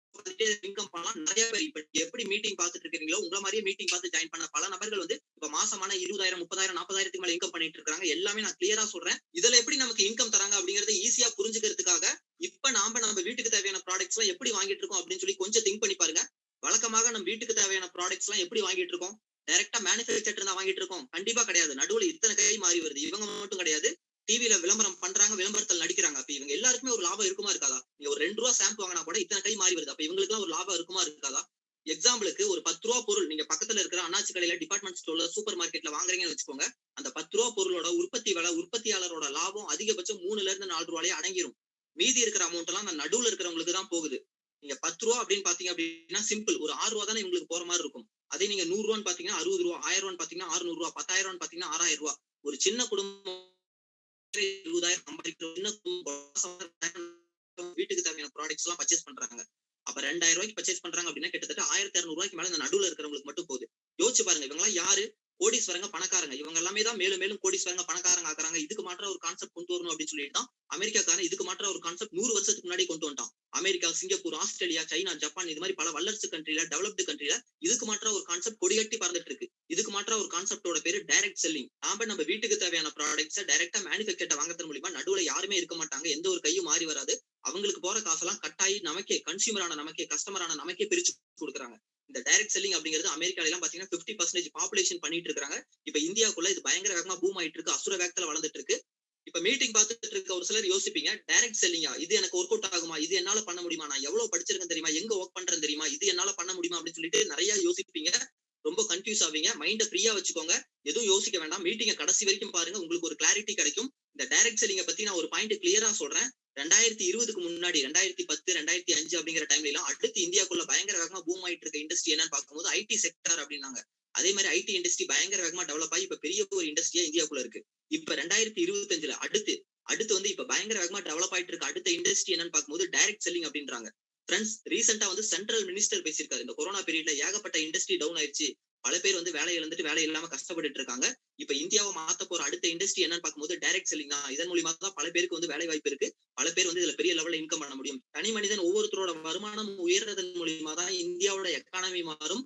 இன்கம் பண்ணலாம். நிறைய பேர் இப்ப எப்படி மீட்டிங் பார்த்துட்டு இருக்கீங்களோ உங்களை மாதிரியே மீட்டிங் பார்த்து ஜாயின் பண்ண பல நபர்கள் வந்து இப்ப மாசமான 20,000 30,000 40,000 மேல இன்கம் பண்ணிட்டு இருக்காங்க. எல்லாமே நான் கிளியரா சொல்றேன். இதுல எப்படி நமக்கு இன்கம் தராங்க அப்படிங்கறத ஈஸியா புரிஞ்சுக்கிறதுக்காக இப்ப நம்ம வீட்டுக்கு தேவையான ப்ராடக்ட்ஸ் எல்லாம் எப்படி வாங்கிட்டு இருக்கோம் அப்படின்னு சொல்லி கொஞ்சம் திங்க் பண்ணி பாருங்க. வழக்கமாக நம்ம வீட்டுக்கு தேவையான ப்ராடக்ட்ஸ் எல்லாம் எப்படி வாங்கிட்டு இருக்கோம்? டைரக்டா மேனுஃபேக்சர் தான் வாங்கிட்டு இருக்கோம்? கண்டிப்பா கிடையாது. நடுவுல இத்தனை கை மாறி வருது. இவங்க மட்டும் கிடையாது, டிவில விளம்பரம் பண்றாங்க, விளம்பரத்தில் நடிக்கிறாங்க. அப்ப இவங்க எல்லாருக்குமே ஒரு லாபம் இருக்குமா இருக்காதா? நீங்க ஒரு 2 ரூபா ஷாம்பு வாங்கினா கூட இத்தனை கை மாறி வருது. அப்ப இவங்களுக்கு எல்லாம் ஒரு லாபம் இருக்குமா இருக்காதா? எக்ஸாம்பிளுக்கு ஒரு 10 ரூபா பொருள் நீங்க பக்கத்துல இருக்கிற அண்ணாச்சி கடையில, டிபார்ட்மெண்ட் ஸ்டோர்ல, சூப்பர் மார்க்கெட்ல வாங்குறீங்கன்னு வச்சுக்கோங்க. அந்த 10 ரூபா பொருளோட உற்பத்தி விலை, உற்பத்தியாளரோட லாபம் அதிகபட்சம் 3ல இருந்து 4 ரூபாயிலே அடங்கிரும். மீதி இருக்கிற அமௌண்ட் எல்லாம் அந்த நடுவுல இருக்கிறவங்களுக்கு தான் போகுது. நீங்க 10 ரூபா அப்படின்னு பாத்தீங்க அப்படின்னா சிம்பிள் ஒரு 6 ரூபா தானே உங்களுக்கு போற மாதிரி இருக்கும். அதே நீங்க 100 ரூபான்னு பாத்தீங்கன்னா 60 ரூபா, 1000 ரூபான்னு பாத்தீங்கன்னா 600 ரூபா, 10,000 ரூபான்னு பாத்தீங்கன்னா 6,000 ரூபா. ஒரு சின்ன குடும்பம் 20,000 சம்பாதிக்கிற சின்ன குடும்பம் வீட்டுக்கு தேவையான ப்ராடக்ட்ஸ் எல்லாம் பர்ச்சேஸ் பண்றாங்க. அப்ப 2,000 ரூபாய்க்கு பர்ச்சேஸ் பண்றாங்க அப்படின்னா கிட்டத்தட்ட 1,200 ரூபாய்க்கு மேல இந்த நடுவுல இருக்கிறவங்களுக்கு மட்டும் போகுது. யோசிச்சு பாருங்க, இவங்க எல்லாம் யாரு? கோடீஸ்வரங்க, பணக்காரங்க. இவங்க எல்லாமே தான் மேலும் மேலும் கோடீஸ்வரங்க, பணக்காரங்க ஆக்குறாங்க. இதுக்கு மாற்ற ஒரு கான்செப்ட் கொண்டு வரணும் அப்படின்னு சொல்லிட்டு தான் அமெரிக்காக்காரன் இதுக்கு மாற்ற ஒரு கான்செப்ட் 100 வருஷத்துக்கு முன்னாடி கொண்டு வந்துட்டான். America, Singapore, Australia, China, Japan இது மாதிரி பல வல்லரசு கண்ட்ரில, டெவலப்டு கண்ட்ரில இதுக்கு மாற்ற ஒரு கான்செப்ட் கொடிகட்டி பறந்துட்டு இருக்கு. இதுக்கு மாற்ற ஒரு கான்செப்டோட பேரு டைரக்ட் செல்லிங். நம்ம வீட்டுக்கு தேவையான ப்ராடக்ட்ஸ் டைரக்டா மேனுஃபேக்சர்ட்ட வாங்குறது மூலமா நடுவுல யாருமே இருக்க மாட்டாங்க. எந்த ஒரு கையும் மாறி வராது. அவங்களுக்கு போற காசெல்லாம் கட்டாயி நமக்கே, கன்சியூமரான நமக்கே, கஸ்டமரான நமக்கே பிரிச்சு கொடுக்குறாங்க. இந்த டைரக்ட் செல்லிங் அப்படிங்கிறது அமெரிக்கால எல்லாம் பாத்தீங்கன்னா 50% பாப்புலேஷன் பண்ணிட்டு இருக்காங்க. இப்ப இந்தியாவுக்குள்ள இது பயங்கர வேகமா பூம் ஆயிட்டு இருக்கு, அசுர வேகத்துல வளர்ந்துட்டு இருக்கு. இப்ப மீட்டிங் பார்த்துட்டு இருக்க ஒரு சிலர் யோசிப்பீங்க, டைரக்ட் செல்லிங்கா, இது எனக்கு ஒர்க் அவுட் ஆகுமா, இது என்னால பண்ண முடியுமா, நான் எவ்வளவு படிச்சிருக்கேன் தெரியுமா, எங்க ஒர்க் பண்றேன் தெரியுமா, இது என்னால பண்ண முடியுமா அப்படின்னு சொல்லிட்டு நிறைய யோசிப்பீங்க. ரொம்ப கன்ஃபியூஸ் ஆவீங்க. மைண்ட ஃப்ரீயா வச்சுக்கோங்க. எதுவும் யோசிக்க வேண்டாம். மீட்டிங்க கடைசி வரைக்கும் பாருங்க. உங்களுக்கு ஒரு கிளாரிட்டி கிடைக்கும். இந்த டைரக்ட் செல்லிங்க பத்தி நான் ஒரு பாயிண்ட் கிளியரா சொல்றேன். 2020க்கு முன்னாடி 2010 2005 அப்படிங்கிற டைம்ல எல்லாம் அடுத்து இந்தியாக்குள்ள பயங்கர வேகமா பூம் ஆயிட்டு இருக்க இண்டஸ்ட்ரி என்னன்னு பார்க்கும்போது ஐடி செக்டர் அப்படின்னாங்க. அதே மாதிரி ஐடி இண்டஸ்ட்ரி பயங்கர வேகமா டெவலப் ஆகி இப்ப பெரிய ஒரு இண்டஸ்ட்ரியா இந்தியாக்குள்ள இருக்கு. இப்ப 2025ல அடுத்து அடுத்து வந்து இப்ப பயங்கர வேகமா டெவலப் ஆயிட்டு இருக்க அடுத்த இண்டஸ்ட்ரி என்னன்னு பார்க்கும்போது டைரக்ட் செல்லிங் அப்படின்றாங்க. ஃப்ரெண்ட்ஸ், ரீசெண்டா வந்து சென்ட்ரல் மினிஸ்டர் பேசியிருக்காரு. இந்த கொரோனா பீரியட்ல ஏகப்பட்ட இண்டஸ்ட்ரி டவுன் ஆயிடுச்சு, பல பேர் வந்து வேலை இழந்துட்டு வேலை இல்லாம கஷ்டப்பட்டு இருக்காங்க. இப்ப இந்தியாவை மாத்த போற அடுத்த இண்டஸ்ட்ரி என்னன்னு பார்க்கும்போது டைரக்ட் செல்லிங் தான். இதன் மூலியமா தான் பல பேருக்கு வந்து வேலை வாய்ப்பு இருக்கு. பல பேர் வந்து இதுல பெரிய லெவல்ல இன்கம் பண்ண முடியும். தனி மனிதன் ஒவ்வொருத்தரோட வருமானம் உயர்றதன் மூலியமா தான் இந்தியாவோட எக்கானமி மாறும்.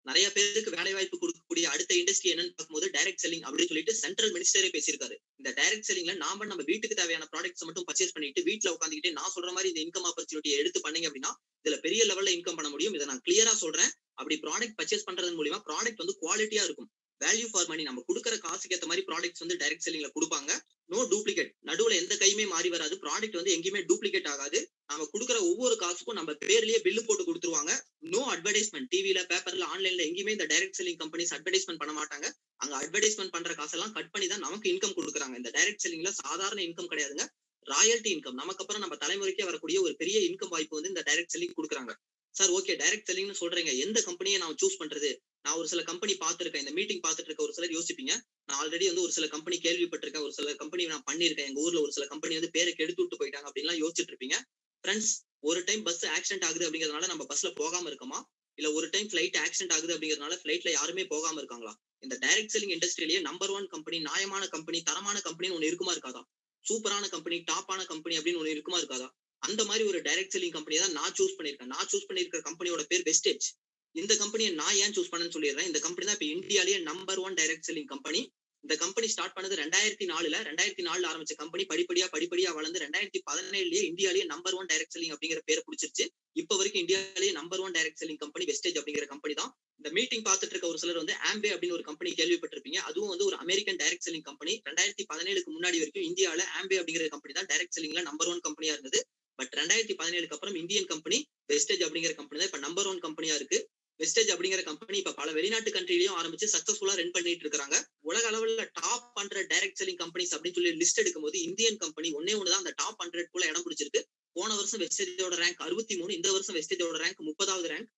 நிறைய பேருக்கு வேலை வாய்ப்பு கொடுக்கக்கூடிய அடுத்த இண்டஸ்ட்ரி என்னன்னு பார்க்கும்போது டைரக்ட் செல்லிங் அப்படின்னு சொல்லிட்டு சென்ட்ரல் மினிஸ்டரே பேசியிருக்காரு. இந்த டைரக்ட் செல்லிங்ல நம்ம வீட்டுக்கு தேவையான ப்ராடக்ட்ஸ் மட்டும் பர்ச்சேஸ் பண்ணிட்டு வீட்டுல உட்காந்துக்கிட்டு நான் சொல்ற மாதிரி இந்த இன்கம் ஆப்பர்ச்சுனிட்டியை எடுத்து பண்ணீங்க அப்படின்னா இதுல பெரிய லெவல்ல இன்கம் பண்ண முடியும். இதை நான் கிளியரா சொல்றேன். அப்படி ப்ராடக்ட் பர்ச்சேஸ் பண்றது மூலியமா ப்ராடக்ட் வந்து குவாலிட்டியா இருக்கும். வேல்யூ ஃபார் மணி, நம்ம கொடுக்குற காசுக்கு ஏற்ற மாதிரி ப்ராடக்ட்ஸ் வந்து டைரக்ட் செல்லிங்ல கொடுப்பாங்க. No duplicate. நடுவுல எந்த கையுமே மாறி வராது. ப்ராடக்ட் வந்து எங்கேயுமே டூப்ளிகேட் ஆகாது. நம்ம கொடுக்குற ஒவ்வொரு காசுக்கும் நம்ம பேர்லயே பில்லு போட்டு கொடுத்துருவாங்க. No advertisement. டிவில, பேப்பர்ல, ஆன்லைன்ல எங்கேயுமே இந்த டைரக்ட் செல்லிங் கம்பெனிஸ் அட்வர்டைஸ்மெண்ட் பண்ண மாட்டாங்க. அங்க அட்வர்டைஸ்மெண்ட் பண்ற காசெல்லாம் கட் பண்ணி தான் நமக்கு இன்கம் கொடுக்குறாங்க. இந்த டைரக்ட் செல்லிங்ல சாதாரண இன்கம் கிடையாதுங்க, ராயல்டி இன்கம். நமக்கு அப்புறம் நம்ம தலைமுறைக்கே வரக்கூடிய ஒரு பெரிய இன்கம் வாய்ப்பு வந்து இந்த டைரக்ட் செல்லிங் கொடுக்குறாங்க. சார், ஓகே, டைரக்ட் செல்லிங்னு சொல்றீங்க, எந்த கம்பெனியை நான் சூஸ் பண்றது? நான் ஒரு சில கம்பெனி பார்த்திருக்கேன். இந்த மீட்டிங் பார்த்துட்டு இருக்க ஒரு சிலர் யோசிப்பீங்க, நான் ஆல்ரெடி வந்து ஒரு சில கம்பெனி கேள்விப்பட்டிருக்கேன், ஒரு சில கம்பெனி நான் பண்ணியிருக்கேன், எங்க ஊர்ல ஒரு சில கம்பெனி வந்து பேரை கெடுத்து விட்டு போயிட்டாங்க அப்படின்லாம் யோசிச்சுட்டு இருப்பீங்க. ஃப்ரெண்ட்ஸ், ஒரு டைம் பஸ் ஆக்சிடென்ட் ஆகுது அப்படிங்கிறதுனால நம்ம பஸ்ல போகாம இருக்கோமா? இல்ல ஒரு டைம் ஃபிளைட் ஆக்சிடென்ட் ஆகுது அப்படிங்கிறதுனால ஃபிளைட்ல யாருமே போகாம இருக்காங்களா? இந்த டைரக்ட் செல்லிங் இண்டஸ்ட்ரியிலேயே நம்பர் 1 கம்பெனி, நியாயமான கம்பெனி, தரமான கம்பெனின்னு ஒண்ணு இருக்குமா இருக்காதா? சூப்பரான கம்பெனி, டாப்பான கம்பெனி அப்படின்னு ஒண்ணு இருக்குமா இருக்காதா? அந்த மாதிரி ஒரு டைரக்ட் செல்லிங் கம்பெனி தான் நான் சூஸ் பண்ணிருக்கேன். நான் சூஸ் பண்ணிருக்கிற கம்பெனியோட பேர் வெஸ்டேஜ். இந்த கம்பெனியை நான் ஏன் சூஸ் பண்ணேன்னு சொல்லிடுறேன். இந்த கம்பெனி தான் இப்ப இந்தியாலேயே நம்பர் 1 டைரக்ட் செல்லிங் கம்பெனி. இந்த கம்பெனி ஸ்டார்ட் பண்ணது 2004ல ஆரம்பிச்ச கம்பெனி படிப்படியா வளர்ந்து 2017லயே இந்தியாலேயே நம்பர் 1 டைரக்ட் செல்லிங் அப்படிங்கிற பேரை பிடிச்சிருச்சு. இப்ப வரைக்கும் இந்தியாலேயே number 1 direct selling company Vestige அப்படிங்கிற கம்பெனி தான். இந்த மீட்டிங் பார்த்துட்டு இருக்க ஒரு சிலர் வந்து ஆம்பே அப்படின்னு ஒரு கம்பெனி கேள்விப்பட்டிருப்பீங்க. அதுவும் வந்து ஒரு அமெரிக்கன் டைரக்ட் செல்லிங் கம்பெனி. 2017க்கு முன்னாடி வரைக்கும் இந்தியால ஆம்பே அப்படிங்கிற கம்பெனி தான் டைரக்ட் செல்லிங்ல நம்பர் 1 கம்பெனியா இருந்தது. பட் 2017க்கு அப்புறம் இந்தியன் கம்பெனி வெஸ்டேஜ் அப்படிங்கிற கம்பெனி தான் இப்ப நம்பர் 1 கம்பெனியா இருக்கு. வெஸ்டேஜ் அப்படிங்கிற கம்பெனி இப்ப பல வெளிநாட்டு கண்ட்ரிலயும் ஆரம்பிச்சு சக்சஸ்ஃபுல்லா ரன் பண்ணிட்டு இருக்காங்க. உலக அளவுல டாப் 100 டைரக்ட் செல்லிங் கம்பெனிஸ் அப்படின்னு சொல்லி லிஸ்ட் எடுக்கும்போது இந்தியன் கம்பெனி ஒண்ணே ஒண்ணு தான் அந்த டாப் 100 குள்ள இடம் பிடிச்சிருக்கு. போன வருஷம் வெஸ்டேஜோட ரேங்க் 63, இந்த வருஷம் வெஸ்டேஜோட ரேங்க் 30வது ரேங்க்.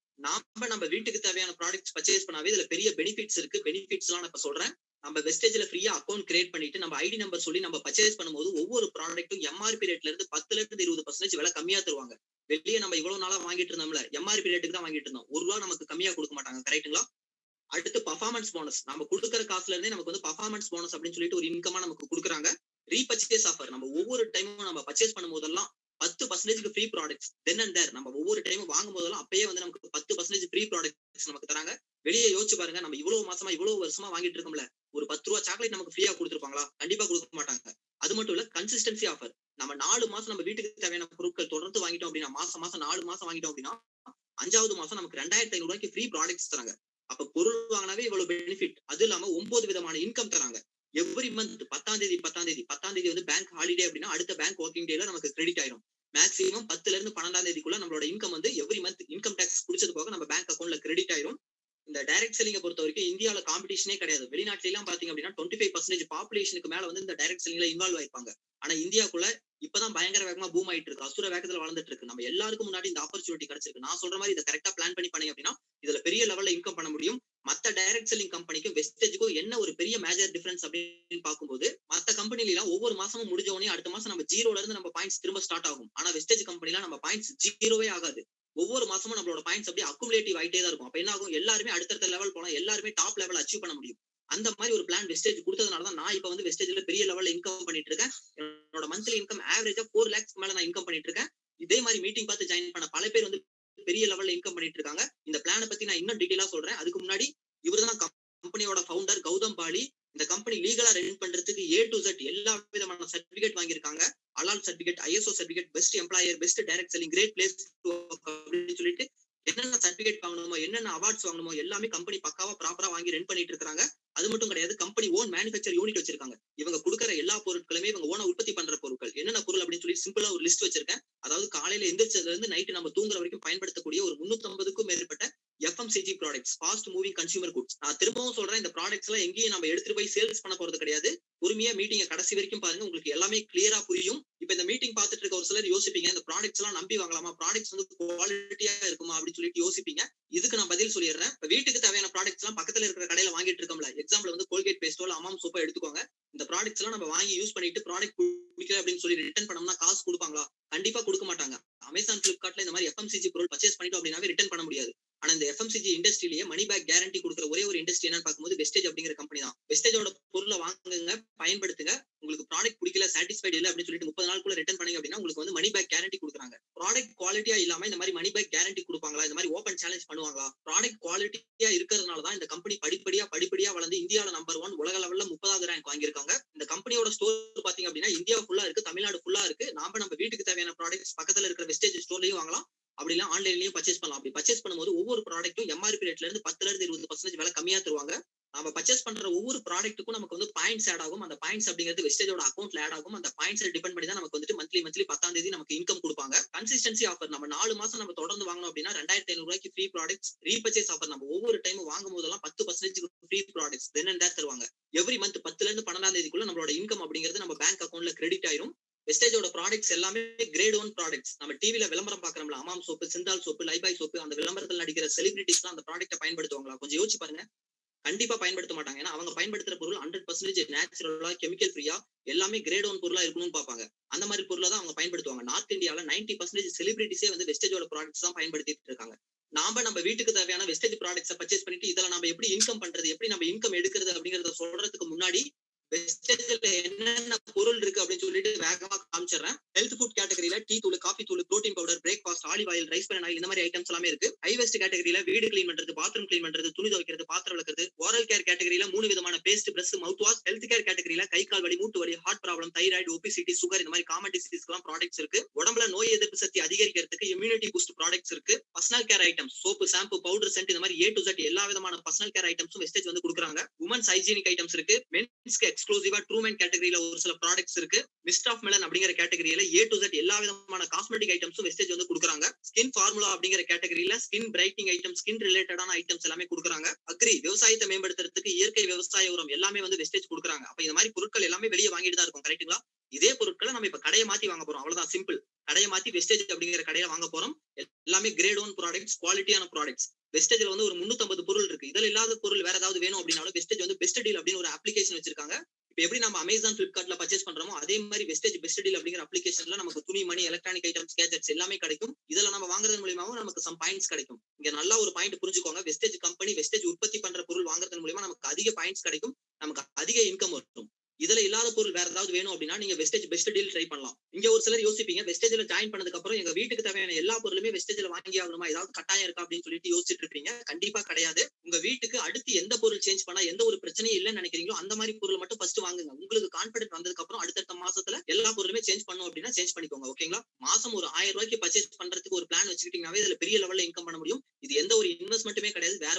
நம்ம வீட்டுக்கு தேவையான ப்ராடக்ட்ஸ் பர்ச்சேஸ் பண்ணாவே இதுல பெரிய பெனிஃபிட்ஸ் இருக்கு. பெனிஃபிட்ஸ்லாம் நான் இப்ப சொல்றேன். நம்ம வெஸ்டேஜ்ல ஃப்ரீயா அக்கவுண்ட் கிரியேட் பண்ணிட்டு நம்ம ஐடி நம்பர் சொல்லி நம்ம பர்ச்சேஸ் பண்ணும்போது ஒவ்வொரு ப்ராடக்ட்டும் எம்ஆர்பி ரேட்ல இருந்து 10ல இருந்து 20% விலை கம்மியா தருவாங்க. வெளியே நம்ம இவ்வளவு நாளா வாங்கிட்டு இருந்தோம்ல, எம்ஆர்பி ரேட்டுக்கு தான் வாங்கிட்டு இருந்தோம். ₹1 நமக்கு கம்மியா கொடுக்க மாட்டாங்க. கரெக்ட்டுங்களா? அடுத்து பெர்ஃபார்மன்ஸ் போனஸ். நம்ம குடுக்குற காசுல இருந்தே நமக்கு வந்து பெர்ஃபார்மன்ஸ் போனஸ் அப்படின்னு சொல்லிட்டு ஒரு இன்கமா நமக்கு குடுக்குறாங்க. Repurchase offer. நம்ம ஒவ்வொரு டைமும் நம்ம பர்ச்சேஸ் பண்ணும்போதெல்லாம் 10% free products then and there. நம்ம ஒவ்வொரு டைமும் வாங்கும் போதெல்லாம் அப்பயே வந்து நமக்கு 10% ஃப்ரீ ப்ராடக்ட்ஸ் நமக்கு தராங்க. வெளியே யோசிச்சு பாருங்க. நம்ம இவ்வளவு மாசமா இவ்வளவு வருஷமா வாங்கிட்டு இருக்கோம்ல, ஒரு ₹10 சாக்லேட் நமக்கு ஃப்ரீயா கொடுத்துருப்பாங்களா? கண்டிப்பா கொடுக்க மாட்டாங்க. அது மட்டும் இல்ல, கன்சிஸ்டன்சி ஆஃபர். நம்ம 4 மாசம் நம்ம வீட்டுக்கு தேவையான பொருட்கள் தொடர்ந்து வாங்கிட்டோம் அப்படின்னா, மாசம் 4 மாசம் வாங்கிட்டோம் அப்படின்னா 5வது மாசம் நமக்கு ₹2500 ஃப்ரீ ப்ராடக்ட்ஸ் தராங்க. அப்ப பொருள் வாங்கினாவே இவ்வளவு பெனிஃபிட். அது இல்லாம 9 விதமான இன்கம் தராங்க. எவ்ரி மந்த் 10ஆம் தேதி வந்து பேங்க் ஹாலிடே அப்படின்னா அடுத்த பேங்க் ஒர்க்கிங் டேல நமக்கு கிரெடிட் ஆயிரும். மேக்ஸிமம் 10ல இருந்து 12ஆம் தேதிக்குள்ள நம்மளோட இன்கம் வந்து எவ்ரி மந்த் இன்கம் டாக்ஸ் புடிச்சது போக நம்ம பேங்க் அக்கவுண்ட்ல கிரெடிட் ஆயிரும். இந்த டைரக்ட் செல்லிங்க பொறுத்த வரைக்கும் இந்தியால காம்படிஷனே கிடையாது. வெளிநாட்டுல எல்லாம் பாத்தீங்க அப்படின்னா 25% பாப்புலேஷனுக்கு மேல வந்து இந்த டைரக்ட் செல்லிங்ல இன்வால்வ் ஆயிருப்பாங்க. ஆனா இந்தியாக்குள்ள இப்பதான் பயங்கர வேகமா பூம் ஆயிட்டு இருக்கு. அசுர வேகத்துல வளர்ந்துட்டு இருக்கு. நம்ம எல்லாருக்கும் முன்னாடி இந்த ஆப்பர்ச்சுனிட்டி கிடைச்சிருக்கு. நான் சொல்ற மாதிரி இதை கரெக்டா பிளான் பண்ணி பண்ணீங்க அப்படின்னா இதுல பெரிய லெவல்ல இன்கம் பண்ண முடியும். மத்த டைரக்ட் செல்லிங் கம்பெனிக்கும் வெஸ்டேஜுக்கும் என்ன ஒரு பெரிய மேஜர் டிஃபரன்ஸ் அப்படின்னு பார்க்கும்போது, மத்த கம்பெனில எல்லாம் ஒவ்வொரு மாசமும் முடிஞ்ச உடனே அடுத்த மாசம் நம்ம ஜீரோல இருந்து நம்ம பாயிண்ட்ஸ் திரும்ப ஸ்டார்ட் ஆகும். ஆனா வெஸ்டேஜ் கம்பெனில நம்ம பாயிண்ட்ஸ் ஜீரோவே ஆகாது. ஒவ்வொரு மாசமும் நம்மளோட பாயிண்ட்ஸ் அப்படியே அக்குமுலேட்டிவ் ஆயிட்டே தான் இருக்கும். அப்ப என்ன ஆகும்? எல்லாருமே அடுத்தடுத்த லெவல் போலாம். எல்லாருமே டாப் லெவல் அச்சீவ் பண்ண முடியும். அந்த மாதிரி ஒரு பிளான் வெஸ்டேஜ் கொடுத்ததுனால தான் நான் இப்ப வந்து வெஸ்டேஜ்ல பெரிய லெவல்ல இன்கம் பண்ணிட்டு இருக்கேன். என்னோட மந்த்லி இன்கம் ஆவரேஜா 4 lakhs மேல நான் இன்கம் பண்ணிட்டு இருக்கேன். இதே மாதிரி மீட்டிங் பார்த்து ஜாயின் பண்ண பல பேர் வந்து பெரிய லெவல்ல இன்கம் பண்ணிட்டு இருக்காங்க. இந்த பிளானை பத்தி நான் இன்னும் டீடைலா சொல்றேன். அதுக்கு முன்னாடி இவர்தான் கம்பெனியோட ஃபவுண்டர் கௌதம் பாலி. இந்த கம்பெனி லீகலா ரன் பண்றதுக்கு A to Z எல்லா விதமான சர்டிபிகேட் வாங்கியிருக்காங்க. அலால் certificate, ISO certificate, best employer, best direct selling, great place அப்படின்னு சொல்லிட்டு என்னென்ன சர்டிபிகேட் வாங்கணுமோ, என்னென்ன அவார்ட்ஸ் வாங்கணுமோ எல்லாமே கம்பெனி பக்காவா ப்ராப்பரா வாங்கி ரன் பண்ணிட்டு இருக்காங்க. அது மட்டும் கிடையாது, கம்பெனி ஓன் மேனுஃபேக்சர் யூனிட் வச்சிருக்காங்க. இவங்க கொடுக்குற எல்லா பொருட்களுமே இவங்க ஓனா உற்பத்தி பண்ற பொருட்கள். என்னென்ன பொருள் அப்படின்னு சொல்லி சிம்பிளா ஒரு லிஸ்ட் வச்சிருக்கேன். அதாவது காலையில எந்திரிச்சதுல இருந்து நைட்டு நம்ம தூங்குற வரைக்கும் பயன்படுத்தக்கூடிய ஒரு 350க்கும் மேற்பட்ட FMCG products, fast moving consumer goods. நான் திரும்பவும் சொல்றேன், இந்த ப்ராடக்ட்ஸ் எல்லாம் எங்கேயும் நம்ம எடுத்துட்டு போய் சேல்ஸ் பண்ண போறது கிடையாது. பொறுமையா மீட்டிங்க கடைசி வரைக்கும் பாருங்க, உங்களுக்கு எல்லாமே கிளியரா புரியும். இப்ப இந்த மீட்டிங் பார்த்துட்டு இருக்க ஒரு சிலர் யோசிப்பீங்க, இந்த ப்ராடக்ட்ஸ் எல்லாம் நம்பி வாங்கலாமா, ப்ராடக்ட்ஸ் வந்து குவாலிட்டியா இருக்குமா அப்படின்னு சொல்லிட்டு யோசிப்பீங்க. இதுக்கு நான் பதில் சொல்லிடுறேன். இப்ப வீட்டுக்கு தேவையான ப்ராடக்ட்ஸ் எல்லாம் பக்கத்துல இருக்கிற கடையில வாங்கிட்டு இருக்கோம்ல, எக்ஸாம்பிள் வந்து கோல்கேட் பேஸ்டோ இல்ல அமாம் சோப்போ எடுத்துக்கோங்க. இந்த ப்ராடக்ட்ஸ் எல்லாம் நம்ம வாங்கி யூஸ் பண்ணிட்டு ப்ராடக்ட் பிடிக்கல அப்படின்னு சொல்லி ரிட்டர்ன் பண்ணோம்னா காசு கொடுப்பாங்களா? கண்டிப்பா கொடுக்க மாட்டாங்க. அமேசான், பிளிப்கார்ட்ல இந்த மாதிரி FMCG பொருள் பர்ச்சேஸ் பண்ணிட்டோம் அப்படின்னாவே ரிட்டர்ன் பண்ண முடியாது. ஆனா இந்த FMCG இண்டஸ்ட்ரியிலேயே மணி பேக் கேரண்டி கொடுக்குற ஒரே ஒரு இண்டஸ்ட்ரி என்னன்னு பார்க்கும்போது வெஸ்டேஜ் அப்படிங்கிற கம்பெனி தான். வெஸ்டேஜோட பொருளை வாங்குங்க, பயன்படுத்துங்க. உங்களுக்கு ப்ராடக்ட் பிடிக்கல, சாட்டிஸ்ஃபைட் இல்ல அப்படின்னு சொல்லிட்டு 30 நாளுக்குள்ள ரிட்டர்ன் பண்ணீங்க அப்படின்னா உங்களுக்கு வந்து மணி பேக் கேரண்டி கொடுக்குறாங்க. ப்ராடக்ட் குவாலிட்டியா இல்லாம இந்த மாதிரி மணி பேக் கேரண்டி கொடுப்பாங்களா? இந்த மாதிரி ஓபன் சேலஞ்ச் பண்ணுவாங்களா? ப்ராடக்ட் குவாலிட்டியா இருக்கிறதுனால தான் இந்த கம்பெனி படிப்படியா வளர்ந்து இந்தியால நம்பர் 1 உலக லெவல்ல 30வது ரேங்க் வாங்கியிருக்காங்க. இந்த கம்பெனியோட ஸ்டோர் பாத்தீங்க அப்படின்னா இந்தியா ஃபுல்லா இருக்கு, தமிழ்நாடு ஃபுல்லா இருக்கு. நம்ம வீட்டுக்கு தேவையான ப்ராடக்ட்ஸ் பக்கத்துல இருக்கிற வெஸ்டேஜ் ஸ்டோர்லயும் வாங்கலாம், அப்படி இல்ல ஆன்லைன்லயும் பர்ச்சேஸ் பண்ணலாம். அப்படி பர்ச்சேஸ் பண்ணும்போது ஒவ்வொரு ப்ராடக்ட்டும் எம்ஆர்பி ரேட்ல இருந்து 10ல இருந்து 20% விலை கம்மியா தருவாங்க. நம்ம பர்ச்சேஸ் பண்ற ஒவ்வொரு ப்ராடக்ட்டுக்கும் நமக்கு வந்து பாயிண்ட்ஸ் ஆட் ஆகும். அந்த பாயிண்ட்ஸ் அப்படிங்கிறது வெஸ்டேஜோட அக்கௌண்ட்ல ஆட் ஆகும். அந்த பாயிண்ட்ஸ் டிபெண்ட் பண்ணி தான் நமக்கு வந்துட்டு மந்த்லி 10ஆம் தேதி நமக்கு இன்கம் கொடுப்பாங்க. Consistency offer. நம்ம 4 மாசம் நம்ம தொடர்ந்து வாங்கணும் அப்படின்னா ₹2500 ஃப்ரீ ப்ராடக்ட்ஸ். Repurchase offer. நம்ம ஒவ்வொரு டைம் வாங்கும் போதெல்லாம் 10% ஃப்ரீ ப்ராடக்ட்ஸ் தென் அண்ட் தேர் தருவாங்க. எவ்ரி மந்த் 10ல இருந்து 12ஆம் தேதிக்குள்ள நம்மளோட இன்கம் அப்படிங்கிறது நம்ம பேங்க் அக்கௌண்ட்ல கிரெடிட் ஆயிரும். வெஸ்டேஜோட ப்ராடக்ட்ஸ் எல்லாமே கிரேட் 1 ப்ராடக்ட்ஸ். நம்ம டிவில விளம்பரம் பாக்குறோம்ல, அமாம் soap, Cinthol soap, Lifebuoy soap, அந்த விளம்பரத்தில் நடிக்கிற செலிபிரிட்டிஸ்லாம் அந்த ப்ராடக்ட்டை பயன்படுத்துவாங்களா? கொஞ்சம் யோசிச்சு பாருங்க. கண்டிப்பா பயன்படுத்த மாட்டாங்க. ஏன்னா அவங்க பயன்படுத்துற பொருள் 100% நேச்சுரலா, கெமிக்கல் ஃப்ரீயா, எல்லாமே கிரேட் 1 பொருளா இருக்கணும்னு பார்ப்பாங்க. அந்த மாதிரி பொருளை தான் அவங்க பயன்படுத்துவாங்க. நார்த் இந்தியால 90% செலிபிரிட்டிஸே வந்து வெஸ்டேஜோட ப்ராடக்ட்ஸ் தான் பயன்படுத்திட்டு இருக்காங்க. நம்ம வீட்டுக்கு தேவையான வெஸ்டேஜ் ப்ராடக்ட்ஸை பர்ச்சேஸ் பண்ணிட்டு இதுல நம்ம எப்படி இன்கம் பண்றது, எப்படி நம்ம இன்கம் எடுக்கிறது அப்படிங்கறத சொல்றதுக்கு முன்னாடி வெஸ்டேஜ்ல என்னென்ன பொருள் இருக்கு அப்படின்னு சொல்லிட்டு வேகமா காமிச்சிடுறேன். ஹெல்த் ஃபுட் கேட்டகரியில டீ தூள், காஃபி தூள், protein powder, breakfast paste, olive oil, rice bran oil இந்த மாதிரி ஐட்டம்ஸ் எல்லாமே இருக்கு. ஹை வேஸ்ட் கேட்டகரியில வீடு கிளீன் பண்றது, பாத்ரூம் கிளீன் பண்றது, துணி துவைக்கிறது, பாத்திரம் விளக்குறது. ஓரல் கேர் கேட்டகரியில 3 விதமான paste, brush, mouthwash. Health care கேட்டகரியில கை கால் வலி, மூட்டு வலி, heart problem, thyroid, obesity, sugar இந்த மாதிரி காமன் டிசீஸ்க்குலாம் ப்ராடக்ட்ஸ் இருக்கு. உடம்புல நோய் எதிர்ப்பு சக்தி அதிகரிக்கிறதுக்கு இம்யூனிட்டி பூஸ்ட் ப்ராடக்ட்ஸ் இருக்கு. Personal care items, soap, shampoo, powder, scent இந்த மாதிரி A to Z எல்லா விதமான பர்சனல் கேர் ஐட்டம்ஸும் வெஸ்டேஜ் வந்து கொடுக்குறாங்க. உமன்ஸ் ஹைஜீனிக் ஐட்டம்ஸ் இருக்கு. மென்ஸ்க்கு எக்ஸ்க்ளூசிவா ட்ரூமென் கேட்டகரியில ஒரு சில ப்ராடக்ட்ஸ் இருக்கு. மிஸ்ட் ஆஃப் மெலன் அப்படிங்கிற கேட்டகரியில A to Z எல்லா விதமான காஸ்மெட்டிக் ஐட்டம்ஸும் வெஸ்டேஜ் வந்து கொடுக்குறாங்க. ஸ்கின் ஃபார்முலா அப்படிங்கிற கேட்டகரியில ஸ்கின் பிரைட்னிங் ஐட்டம், ஸ்கின் ரிலேட்டடான ஐட்டம்ஸ் எல்லாமே கொடுக்குறாங்க. அக்ரி விவசாயத்தை மேம்படுத்துறதுக்கு இயற்கை விவசாய உரம் எல்லாமே வந்து வெஸ்டேஜ் கொடுக்குறாங்க. அப்ப இந்த மாதிரி பொருட்கள் எல்லாமே வெளியே வாங்கிட்டு தான் இருக்கும். கரெக்ட்டுங்களா? இதே பொருட்களை நம்ம இப்ப கடையை மாத்தி வாங்க போறோம். அவ்வளவுதான், சிம்பிள். கடையை மாத்தி வெஸ்டேஜ் அப்படிங்கிற கடையை வாங்க போறோம். எல்லாமே கிரேட் 1 ப்ராடக்ட்ஸ், குவாலிட்டியான ப்ராடக்ட்ஸ். வெஸ்டேஜ்ல வந்து ஒரு 350 பொருள் இருக்கு. இதுல இல்லாத பொருள் வேற ஏதாவது வேணும் அப்படின்னாலும் வெஸ்டேஜ் வந்து பெஸ்ட் டீல் அப்படின்னு ஒரு அப்ளிகேஷன் வச்சிருக்காங்க. இப்ப எப்படி நம்ம அமேசான், பிளிப்கார்ட்ல பர்ச்சேஸ் பண்றோமோ அதே மாதிரி வெஸ்டேஜ் பெஸ்ட் டீல் அப்படிங்கிற அப்ளிகேஷன்ல நமக்கு துணி, மணி, எலக்ட்ரானிக் ஐட்டம்ஸ், கேஜெட்ஸ் எல்லாமே கிடைக்கும். இதுல நம்ம வாங்குறது மூலியமாவும் நமக்கு சம் பாயிண்ட்ஸ் கிடைக்கும். இங்க நல்லா ஒரு பாயிண்ட் புரிஞ்சுக்கோங்க. வெஸ்டேஜ் கம்பெனி வெஸ்டேஜ் உற்பத்தி பண்ற பொருள் வாங்குறது மூலியமா நமக்கு அதிக பாயிண்ட்ஸ் கிடைக்கும், நமக்கு அதிக இன்கம் வரும். இதுல இல்லாத பொருள் வேற ஏதாவது வேணும் அப்படின்னா நீங்க வெஸ்டேஜ் பெஸ்ட் டீல் ட்ரை பண்ணலாம். இங்க ஒரு சிலர் யோசிப்பீங்க, வெஸ்டேஜ்ல ஜாயின் பண்ணதுக்கு அப்புறம் எங்க வீட்டுக்கு தேவையான எல்லா பொருளுமே வெஸ்டேஜ்ல வாங்கி ஆகணுமா, ஏதாவது கட்டாயம் இருக்கா அப்படின்னு சொல்லிட்டு யோசிச்சுட்டு இருப்பீங்க. கண்டிப்பா கிடையாது. உங்க வீட்டுக்கு அடுத்து எந்த பொருள் சேஞ்ச் பண்ணா எந்த ஒரு பிரச்சனையும் இல்லைன்னு நினைக்கிறீங்களோ அந்த மாதிரி பொருள் மட்டும் ஃபர்ஸ்ட் வாங்குங்க. உங்களுக்கு கான்பிடன்ட் வந்ததுக்கு அப்புறம் அடுத்தடுத்த மாசத்துல எல்லா பொருளுமே சேஞ்ச் பண்ணும் அப்படின்னா சேஞ்ச் பண்ணிக்கோங்க. ஓகேங்களா? மாசம் ஒரு 1000 ரூபாய்க்கு பர்ச்சேஸ் பண்றதுக்கு ஒரு பிளான் வச்சுக்கிட்டீங்கன்னாவே இதுல பெரிய லெவல்ல இன்கம் பண்ண முடியும். இது எந்த ஒரு இன்வெஸ்ட்மெண்ட்டுமே கிடையாது. வேற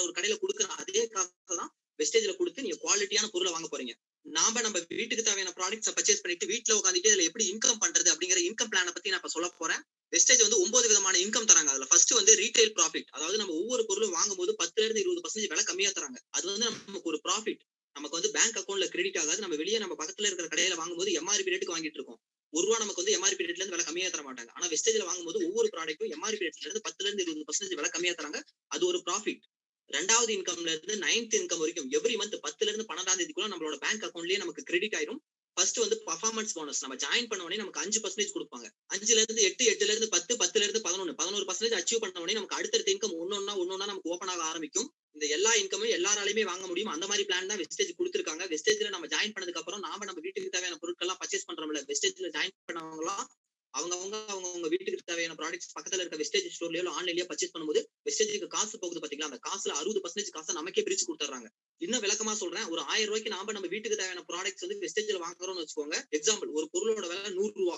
ஒரு கடையில கொடுக்குற அதே காசை தான் வெஸ்டேஜ்ல கொடுத்து நீங்க குவாலிட்டியான பொருளை வாங்க போறீங்க. நம்ம வீட்டுக்கு தேவையான ப்ராடக்ட்ஸை பர்ச்சேஸ் பண்ணிட்டு வீட்டுல உட்காந்துட்டு இதுல எப்படி இன்கம் பண்றது அப்படிங்கிற இன்கம் பிளானை பத்தி நான் இப்ப சொல்ல போறேன். வெஸ்டேஜ் வந்து 9 விதமான இன்கம் தராங்க. அதுல ஃபர்ஸ்ட் வந்து ரீட்டைல் ப்ராஃபிட். அதாவது நம்ம ஒவ்வொரு பொருளும் வாங்கும்போது 10 இருந்து 20% விலை கம்மியா தராங்க. அது வந்து நமக்கு ஒரு ப்ராஃபிட். நமக்கு வந்து பேங்க் அக்கௌண்ட்ல கிரெடிட் ஆகாது. நம்ம வெளியே நம்ம பக்கத்துல இருக்கிற கடையில வாங்கும்போது எம்ஆர்பி ரேட்டுக்கு வாங்கிட்டு இருக்கோம். ₹1 நமக்கு வந்து எம்ஆர்பி ரேட்ல இருந்து விலை கம்மியா தர மாட்டாங்க. ஆனா வெஸ்டேஜ்ல வாங்கும்போது ஒவ்வொரு ப்ராடக்ட்டும் எம்ஆர்பி ரேட்ல இருந்து 10 இருந்து 20% விலை கம்மியா தராங்க. அது ஒரு ப்ராஃபிட். 2வது இன்கம்ல இருந்து 9th இன்கம் வரைக்கும் எவ்ரி மந்த் 10ல இருந்து 12ஆம் தேதிக்குள்ள நம்மளோட பேங்க் அக்கௌண்ட்லயே நமக்கு கிரெடிட் ஆயிரும். ஃபர்ஸ்ட் வந்து பெர்ஃபார்மன்ஸ் போனஸ். நம்ம ஜாயின் பண்ண உடனே நமக்கு 5% கொடுப்பாங்க. 5ல இருந்து 8, 8ல இருந்து 10, 10ல இருந்து 11, 11% அச்சீவ் பண்ண உடனே நமக்கு அடுத்தடுத்த இன்கம் ஒன்னொன்னா நமக்கு ஓபன் ஆக ஆரம்பிக்கும். இந்த எல்லா இன்கமும் எல்லாராலையுமே வாங்க முடியும். அந்த மாதிரி பிளான் தான் வெஸ்டேஜ் கொடுத்திருக்காங்க. வெஸ்டேஜ்ல நம்ம ஜாயின் பண்ணதுக்கு அப்புறம் நம்ம வீட்டுக்கு தேவையான பொருட்கள் எல்லாம் பர்ச்சேஸ் பண்றோம்ல, வெஸ்டேஜ்ல ஜாயின் பண்ணவங்கலாம் அவங்க வீட்டுக்கு தேவையான ப்ராடக்ட்ஸ் பக்கத்துல இருக்க வெஸ்டேஜ் ஸ்டோர்லயோ ஆன்லைன்லயோ பர்ச்சேஸ் பண்ணும்போது வெஸ்டேஜுக்கு காசு போகுது பாத்தீங்களா, அந்த காசுல 60% காசை நமக்கே பிரிச்சு கொடுத்துறாங்க. இன்னும் விளக்கமா சொல்றேன். ஒரு 1000 ரூபாய்க்கு நம்ம வீட்டுக்கு தேவையான ப்ராடக்ட்ஸ் வந்து வெஸ்டேஜ்ல வாங்குறோம்னு வச்சுக்கோங்க. எக்ஸாம்பிள், ஒரு பொருளோட விலை ₹100.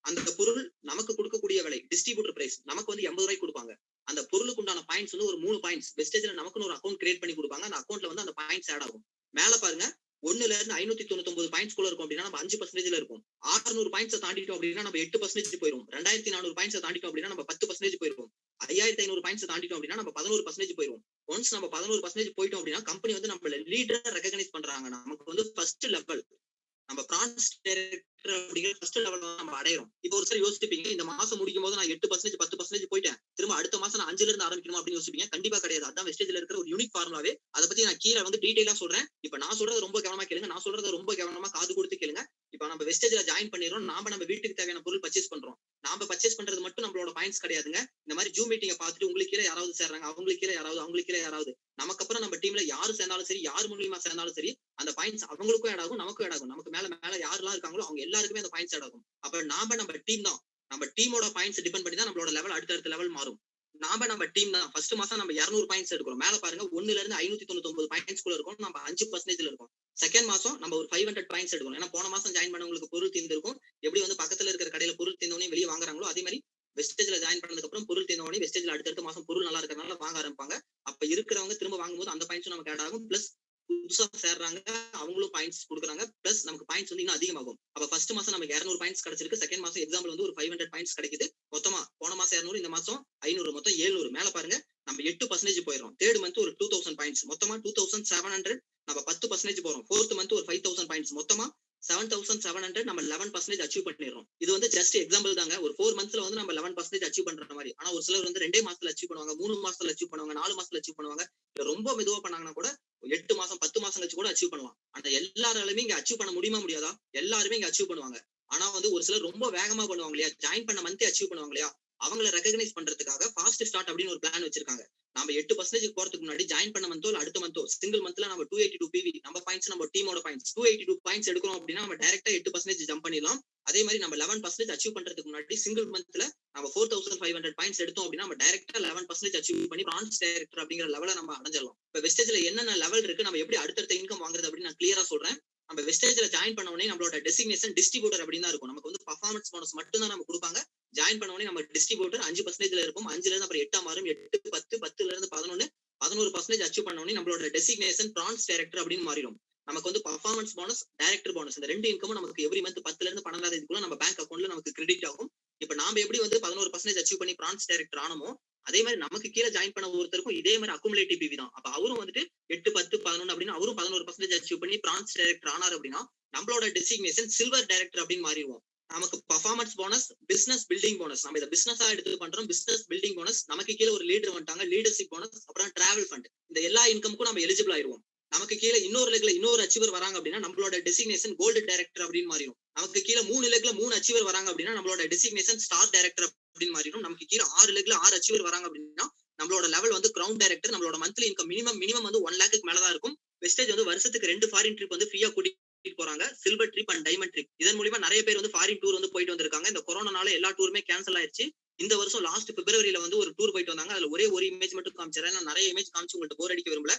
அந்த பொருள் நமக்கு கொடுக்கக்கூடிய விலை டிஸ்ட்ரிபியூட்டர் பிரைஸ் நமக்கு வந்து 80 ரூபாய்க்கு கொடுப்பாங்க. அந்த பொருளுக்கு உண்டான பாயிண்ட்ஸ் வந்து ஒரு 3 பாயிண்ட்ஸ் வெஸ்டேஜ்ல நமக்குன்னு ஒரு அக்கௌண்ட் கிரியேட் பண்ணி கொடுப்பாங்க. அந்த அக்கௌண்ட்ல வந்து அந்த பாயிண்ட்ஸ் ஆட் ஆகும். மேல பாருங்க, 1ல இருந்து 599 பாயிண்ட்ஸ் குள்ள இருக்கும் அப்படின்னா நம்ம 5%ல இருக்கும். 600 பாயிண்ட்ஸ் தாண்டிட்டோம் அப்படின்னா நம்ம 8% போயிடும். 2400 பாயிண்ட்ஸ் தாண்டிட்டோம் அப்படின்னா நம்ம 10% போயிடும். 5500 பாயிண்ட்ஸ் தாண்டிட்டோம் அப்படின்னா நம்ம 11% போயிடும். ஒன்ஸ் நம்ம 11% போயிட்டோம் அப்படின்னா கம்பெனி வந்து நம்மள லீடரா ரெகக்னைஸ் பண்றாங்க. நமக்கு வந்து ஃபர்ஸ்ட் லெவல் நம்ம பிரான்ஸ் டைரக்டர் அப்படிங்கிற ஃபர்ஸ்ட் லெவல் நம்ம அடையிறோம். இப்போ ஒரு சார் யோசிப்பீங்க, இந்த மாசம் முடிக்கும் போது நான் 8% 10% போயிட்டேன், திரும்ப அடுத்த மாசம் நான் 5ல இருந்து ஆரம்பிக்கணும் அப்படின்னு யோசிப்பீங்க. கண்டிப்பா கிடையாது. அதான் வெஸ்டேஜ்ல இருக்கிற ஒரு யூனிக் ஃபார்முலாவே. அதை பத்தி நான் கீழே வந்து டீடைலா சொல்றேன். இப்ப நான் சொல்றதை ரொம்ப கவனமா கேளுங்க. நான் சொல்றதை ரொம்ப கவனமா காது கொடுத்து கேளுங்க. இப்ப நம்ம வெஸ்டேஜ்ல ஜாயின் பண்ணிடுறோம். நம்ம வீட்டுக்கு தேவையான பொருள் பர்ச்சேஸ் பண்றோம். நாம பர்ச்சேஸ் பண்றது மட்டும் நம்மளோட பாயிண்ட்ஸ் கிடையாதுங்க. இந்த மாதிரி ஜூம் மீட்டிங்கை பார்த்துட்டு உங்களுக்கு கீழே யாராவது சேர்றாங்க, அவங்களுக்கு கீழே யாராவது, அவங்களுக்கு கீழே யாராவது, நமக்கு அப்புறம் நம்ம டீம்ல யாரு சேர்ந்தாலும் சரி, யார் மூலியமா சேர்ந்தாலும் சரி, அந்த பாயிண்ட்ஸ் அவங்களுக்கும் ஆட் ஆகும், நமக்கும் ஆட் ஆகும். நமக்கு மேல யாரெல்லாம் இருக்காங்களோ அவங்க எல்லாருக்குமே அந்த பாயிண்ட்ஸ் ஆட் ஆகும். அப்ப நம்ம டீம் தான். நம்ம டீமோட பாயிண்ட்ஸ் டிபெண்ட் பண்ணி தான் நம்மளோட லெவல் அடுத்த லெவல் மாறும். நம்ம டீம் தான். ஃபர்ஸ்ட் மாசம் நம்ம 200 பாயிண்ட்ஸ் எடுக்கிறோம். மேல பாருங்க, 1ல இருந்து 599 பாயிண்ட்ஸ் குள்ள இருக்கும். நம்ம 5%ல இருக்கும். செகண்ட் மாசம் நம்ம ஒரு 500 பாயிண்ட்ஸ் எடுக்கணும். ஏன்னா போன மாசம் ஜாயின் பண்ணவங்களுக்கு பொருள் தீர்ந்திருக்கும். எப்படி வந்து பக்கத்துல இருக்கிற கடையில பொருள் தீர்ந்தவனே வெளியே வாங்குறாங்களோ அதே மாதிரி வெஸ்டேஜ்ல ஜாயின் பண்ணதுக்கு அப்புறம் பொருள் தீர்ந்தவனே வெஸ்டேஜ்ல அடுத்த மாசம் பொருள் நல்லா இருக்கிறதுனால வாங்க ஆரம்பிப்பாங்க. அப்ப இருக்கிறவங்க திரும்ப வாங்கும்போது அந்த பாயிண்ட்ஸும் நமக்கு ஆட் ஆகும். பிளஸ் புதுசா சேர்றாங்க, அவங்களும் பாயிண்ட்ஸ் கொடுக்குறாங்க. பிளஸ் நமக்கு பாயிண்ட்ஸ் வந்து இன்னும் அதிகமாகும். அப்ப ஃபர்ஸ்ட் மாசம் நமக்கு 200 பாயிண்ட்ஸ் கிடைச்சிருக்கு. செகண்ட் மாசம் எக்ஸாம்பிள் வந்து ஒரு 500 பாயிண்ட்ஸ் கிடைக்குது. மொத்தமா போன மாசம் 200, இந்த மாசம் 500, மொத்தம் 700. மேல பாருங்க, நம்ம 8% போயிடும். தேர்ட் மந்த் ஒரு 2000 பாயிண்ட்ஸ், மொத்தமா 2700. நம்ம 10% போறோம். ஃபோர்த் மந்த் ஒரு 5000 பாயிண்ட்ஸ், மொத்தமா 7700. நம்ம 11% அச்சீவ் பண்ணிடுறோம். இது வந்து ஜஸ்ட் எக்ஸாம்பிள் தாங்க. ஒரு 4 மந்த்ஸ்ல வந்து நம்ம 11% அச்சீவ் பண்ற மாதிரி. ஆனா ஒரு சிலர் வந்து 2 மாசத்துல அச்சீவ் பண்ணுவாங்க, 3 மாசத்துல அச்சீவ் பண்ணுவாங்க, 4 மாசத்துல அச்சீவ் பண்ணுவாங்க. இல்ல ரொம்ப மெதுவா பண்ணாங்கன்னா கூட 8 மாசம் 10 மாசம் கழிச்சு கூட அச்சீவ் பண்ணலாம். ஆனா எல்லாராலுமே இங்க அச்சீவ் பண்ண முடியுமா முடியாதா? எல்லாருமே இங்க அச்சீவ் பண்ணுவாங்க. ஆனா வந்து ஒரு சிலர் ரொம்ப வேகமா பண்ணுவாங்க இல்லையா, ஜாயின் பண்ண மந்தே அச்சீவ் பண்ணுவாங்க இல்லையா, அவங்கள ரெகக்னைஸ் பண்றதுக்காக ஃபாஸ்ட் ஸ்டார்ட் அப்படின்னு ஒரு பிளான் வச்சிருக்காங்க. நம்ம 8% போறதுக்கு முன்னாடி ஜாயின் பண்ண மந்தோ இல்ல அடுத்த மந்தோ சிங்கிள் மந்த்ல நம்ம 282 பிவி நம்ம பாயிண்ட்ஸ் நம்ம டீமோட பாயிண்ட்ஸ் 282 பாயிண்ட்ஸ் எடுக்கிறோம் அப்படின்னா நம்ம டைரக்டா 8% ஜம்ப் பண்ணிடலாம். அதே மாதிரி நம்ம 11% அச்சீவ் பண்றதுக்கு முன்னாடி சிங்கிள் மந்த்ல நம்ம 4500 பாயிண்ட்ஸ் எடுத்தோம் அப்படின்னா நம்ம டைரக்டா 11% அச்சீவ் பண்ணி பிரான்ஸ் டைரக்டர் அப்படிங்கிற லெவலை நம்ம அடைஞ்சிடலாம். இப்ப வெஸ்டேஜ்ல என்னென்ன லெவல் இருக்கு, நம்ம எப்படி அடுத்தடுத்த இன்கம் வாங்குறது அப்படின்னு நான் கிளியரா சொல்றேன். நம்ம வெஸ்டேஜ்ல ஜாயின் பண்ண உடனே நம்மளோட டெசிக்னேஷன் டிஸ்ட்ரிபியூட்டர் அப்படின்னு தான் இருக்கும். நமக்கு வந்து பர்ஃபார்மன்ஸ் போனஸ் மட்டும் தான் நம்ம கொடுப்பாங்க. ஜாயின் பண்ண உடனே நம்ம டிஸ்ட்ரிபியூட்டர் 5%ல இருப்போம். 5ல இருந்து அப்புறம் 8 மாறும். 8 10 10ல இருந்து 11 11% அச்சீவ் பண்ண உடனே நம்மளோட டெசிக்னேஷன் பிரான்ஸ் டைரக்டர் அப்படின்னு மாறிடும். நமக்கு வந்து பர்ஃபார்மன்ஸ் போனஸ், டைரக்டர் போனஸ் இந்த ரெண்டு இன்கமும் நமக்கு எவ்ரி மந்த் 10ல இருந்து 12ஆம் தேதிக்குள்ள நம்ம பேங்க் அக்கௌண்ட்ல நமக்கு கிரெடிட் ஆகும். இப்ப நாம எப்படி வந்து 11% அச்சீவ் பண்ணி பிரான்ஸ் டைரக்டர் ஆனமோ அதே மாதிரி நமக்கு கீழே ஜாயின் பண்ண ஒருத்தருக்கும் இதே மாதிரி அக்குமுலேட்டிவ் பிவி தான். அப்ப அவரும் வந்துட்டு 8 10 11 அப்படின்னு அவரும் 11% அச்சீவ் பண்ணி பிரான்ஸ் டைரக்டர் ஆனார் அப்படின்னா நம்மளோட டெசிக்னேஷன் சில்வர் டைரக்டர் அப்படின்னு மாறிடுவோம். நமக்கு performance bonus, business building bonus, நம்ம இதை பிசினஸா எடுத்து பண்றோம். பிசினஸ் பில்டிங் போனஸ், நமக்கு கீழே ஒரு லீடர் வந்துட்டாங்க, லீடர்ஷிப் போனஸ், அப்புறம் டிராவல் ஃபண்ட், இந்த எல்லா இன்கமுக்கும் நம்ம எலிஜிபிள் ஆயிருவோம். நமக்கு கீழே இன்னொரு லெக்ல இன்னொரு அச்சீவர் வராங்க அப்படின்னா நம்மளோட டெசிக்னேஷன் கோல்டு டைரக்டர் அப்படின்னு மாறிடும். நமக்கு கீழே 3 லெக்ல 3 அச்சீவர் வராங்க அப்படின்னா நம்மளோட டெசிக்னேஷன் ஸ்டார் டைரக்டர் அப்படின்னு மாறிடும். நமக்கு கீழே 6 லெக்ல 6 அச்சீவர் வராங்க அப்படின்னா நம்மளோட லெவல் வந்து கிரவுன் டைரக்டர். நம்மளோட மந்த்லி இன்கம் மினிமம் வந்து 1 லேக்கு மேலதான் இருக்கும். வெஸ்டேஜ் வந்து வருஷத்துக்கு 2 ஃபாரின் ட்ரிப் வந்து ஃப்ரீயா கூட்டிட்டு போறாங்க, silver trip and diamond trip. இதன் மூலியமா நிறைய பேர் வந்து ஃபாரின் டூர் வந்து போயிட்டு வந்திருக்காங்க. இந்த கொரோனானால எல்லா டூருமே கேன்சல் ஆயிருச்சு. இந்த வருஷம் லாஸ்ட் பிப்ரவரியில வந்து ஒரு டூர் போயிட்டு வந்தாங்க. அதுல ஒரே ஒரு இமேஜ் மட்டும் காமிச்சிடறேன். நான் நிறைய இமேஜ் காமிச்சு உங்கள்ட்ட போர் அடிக்க விரும்பல.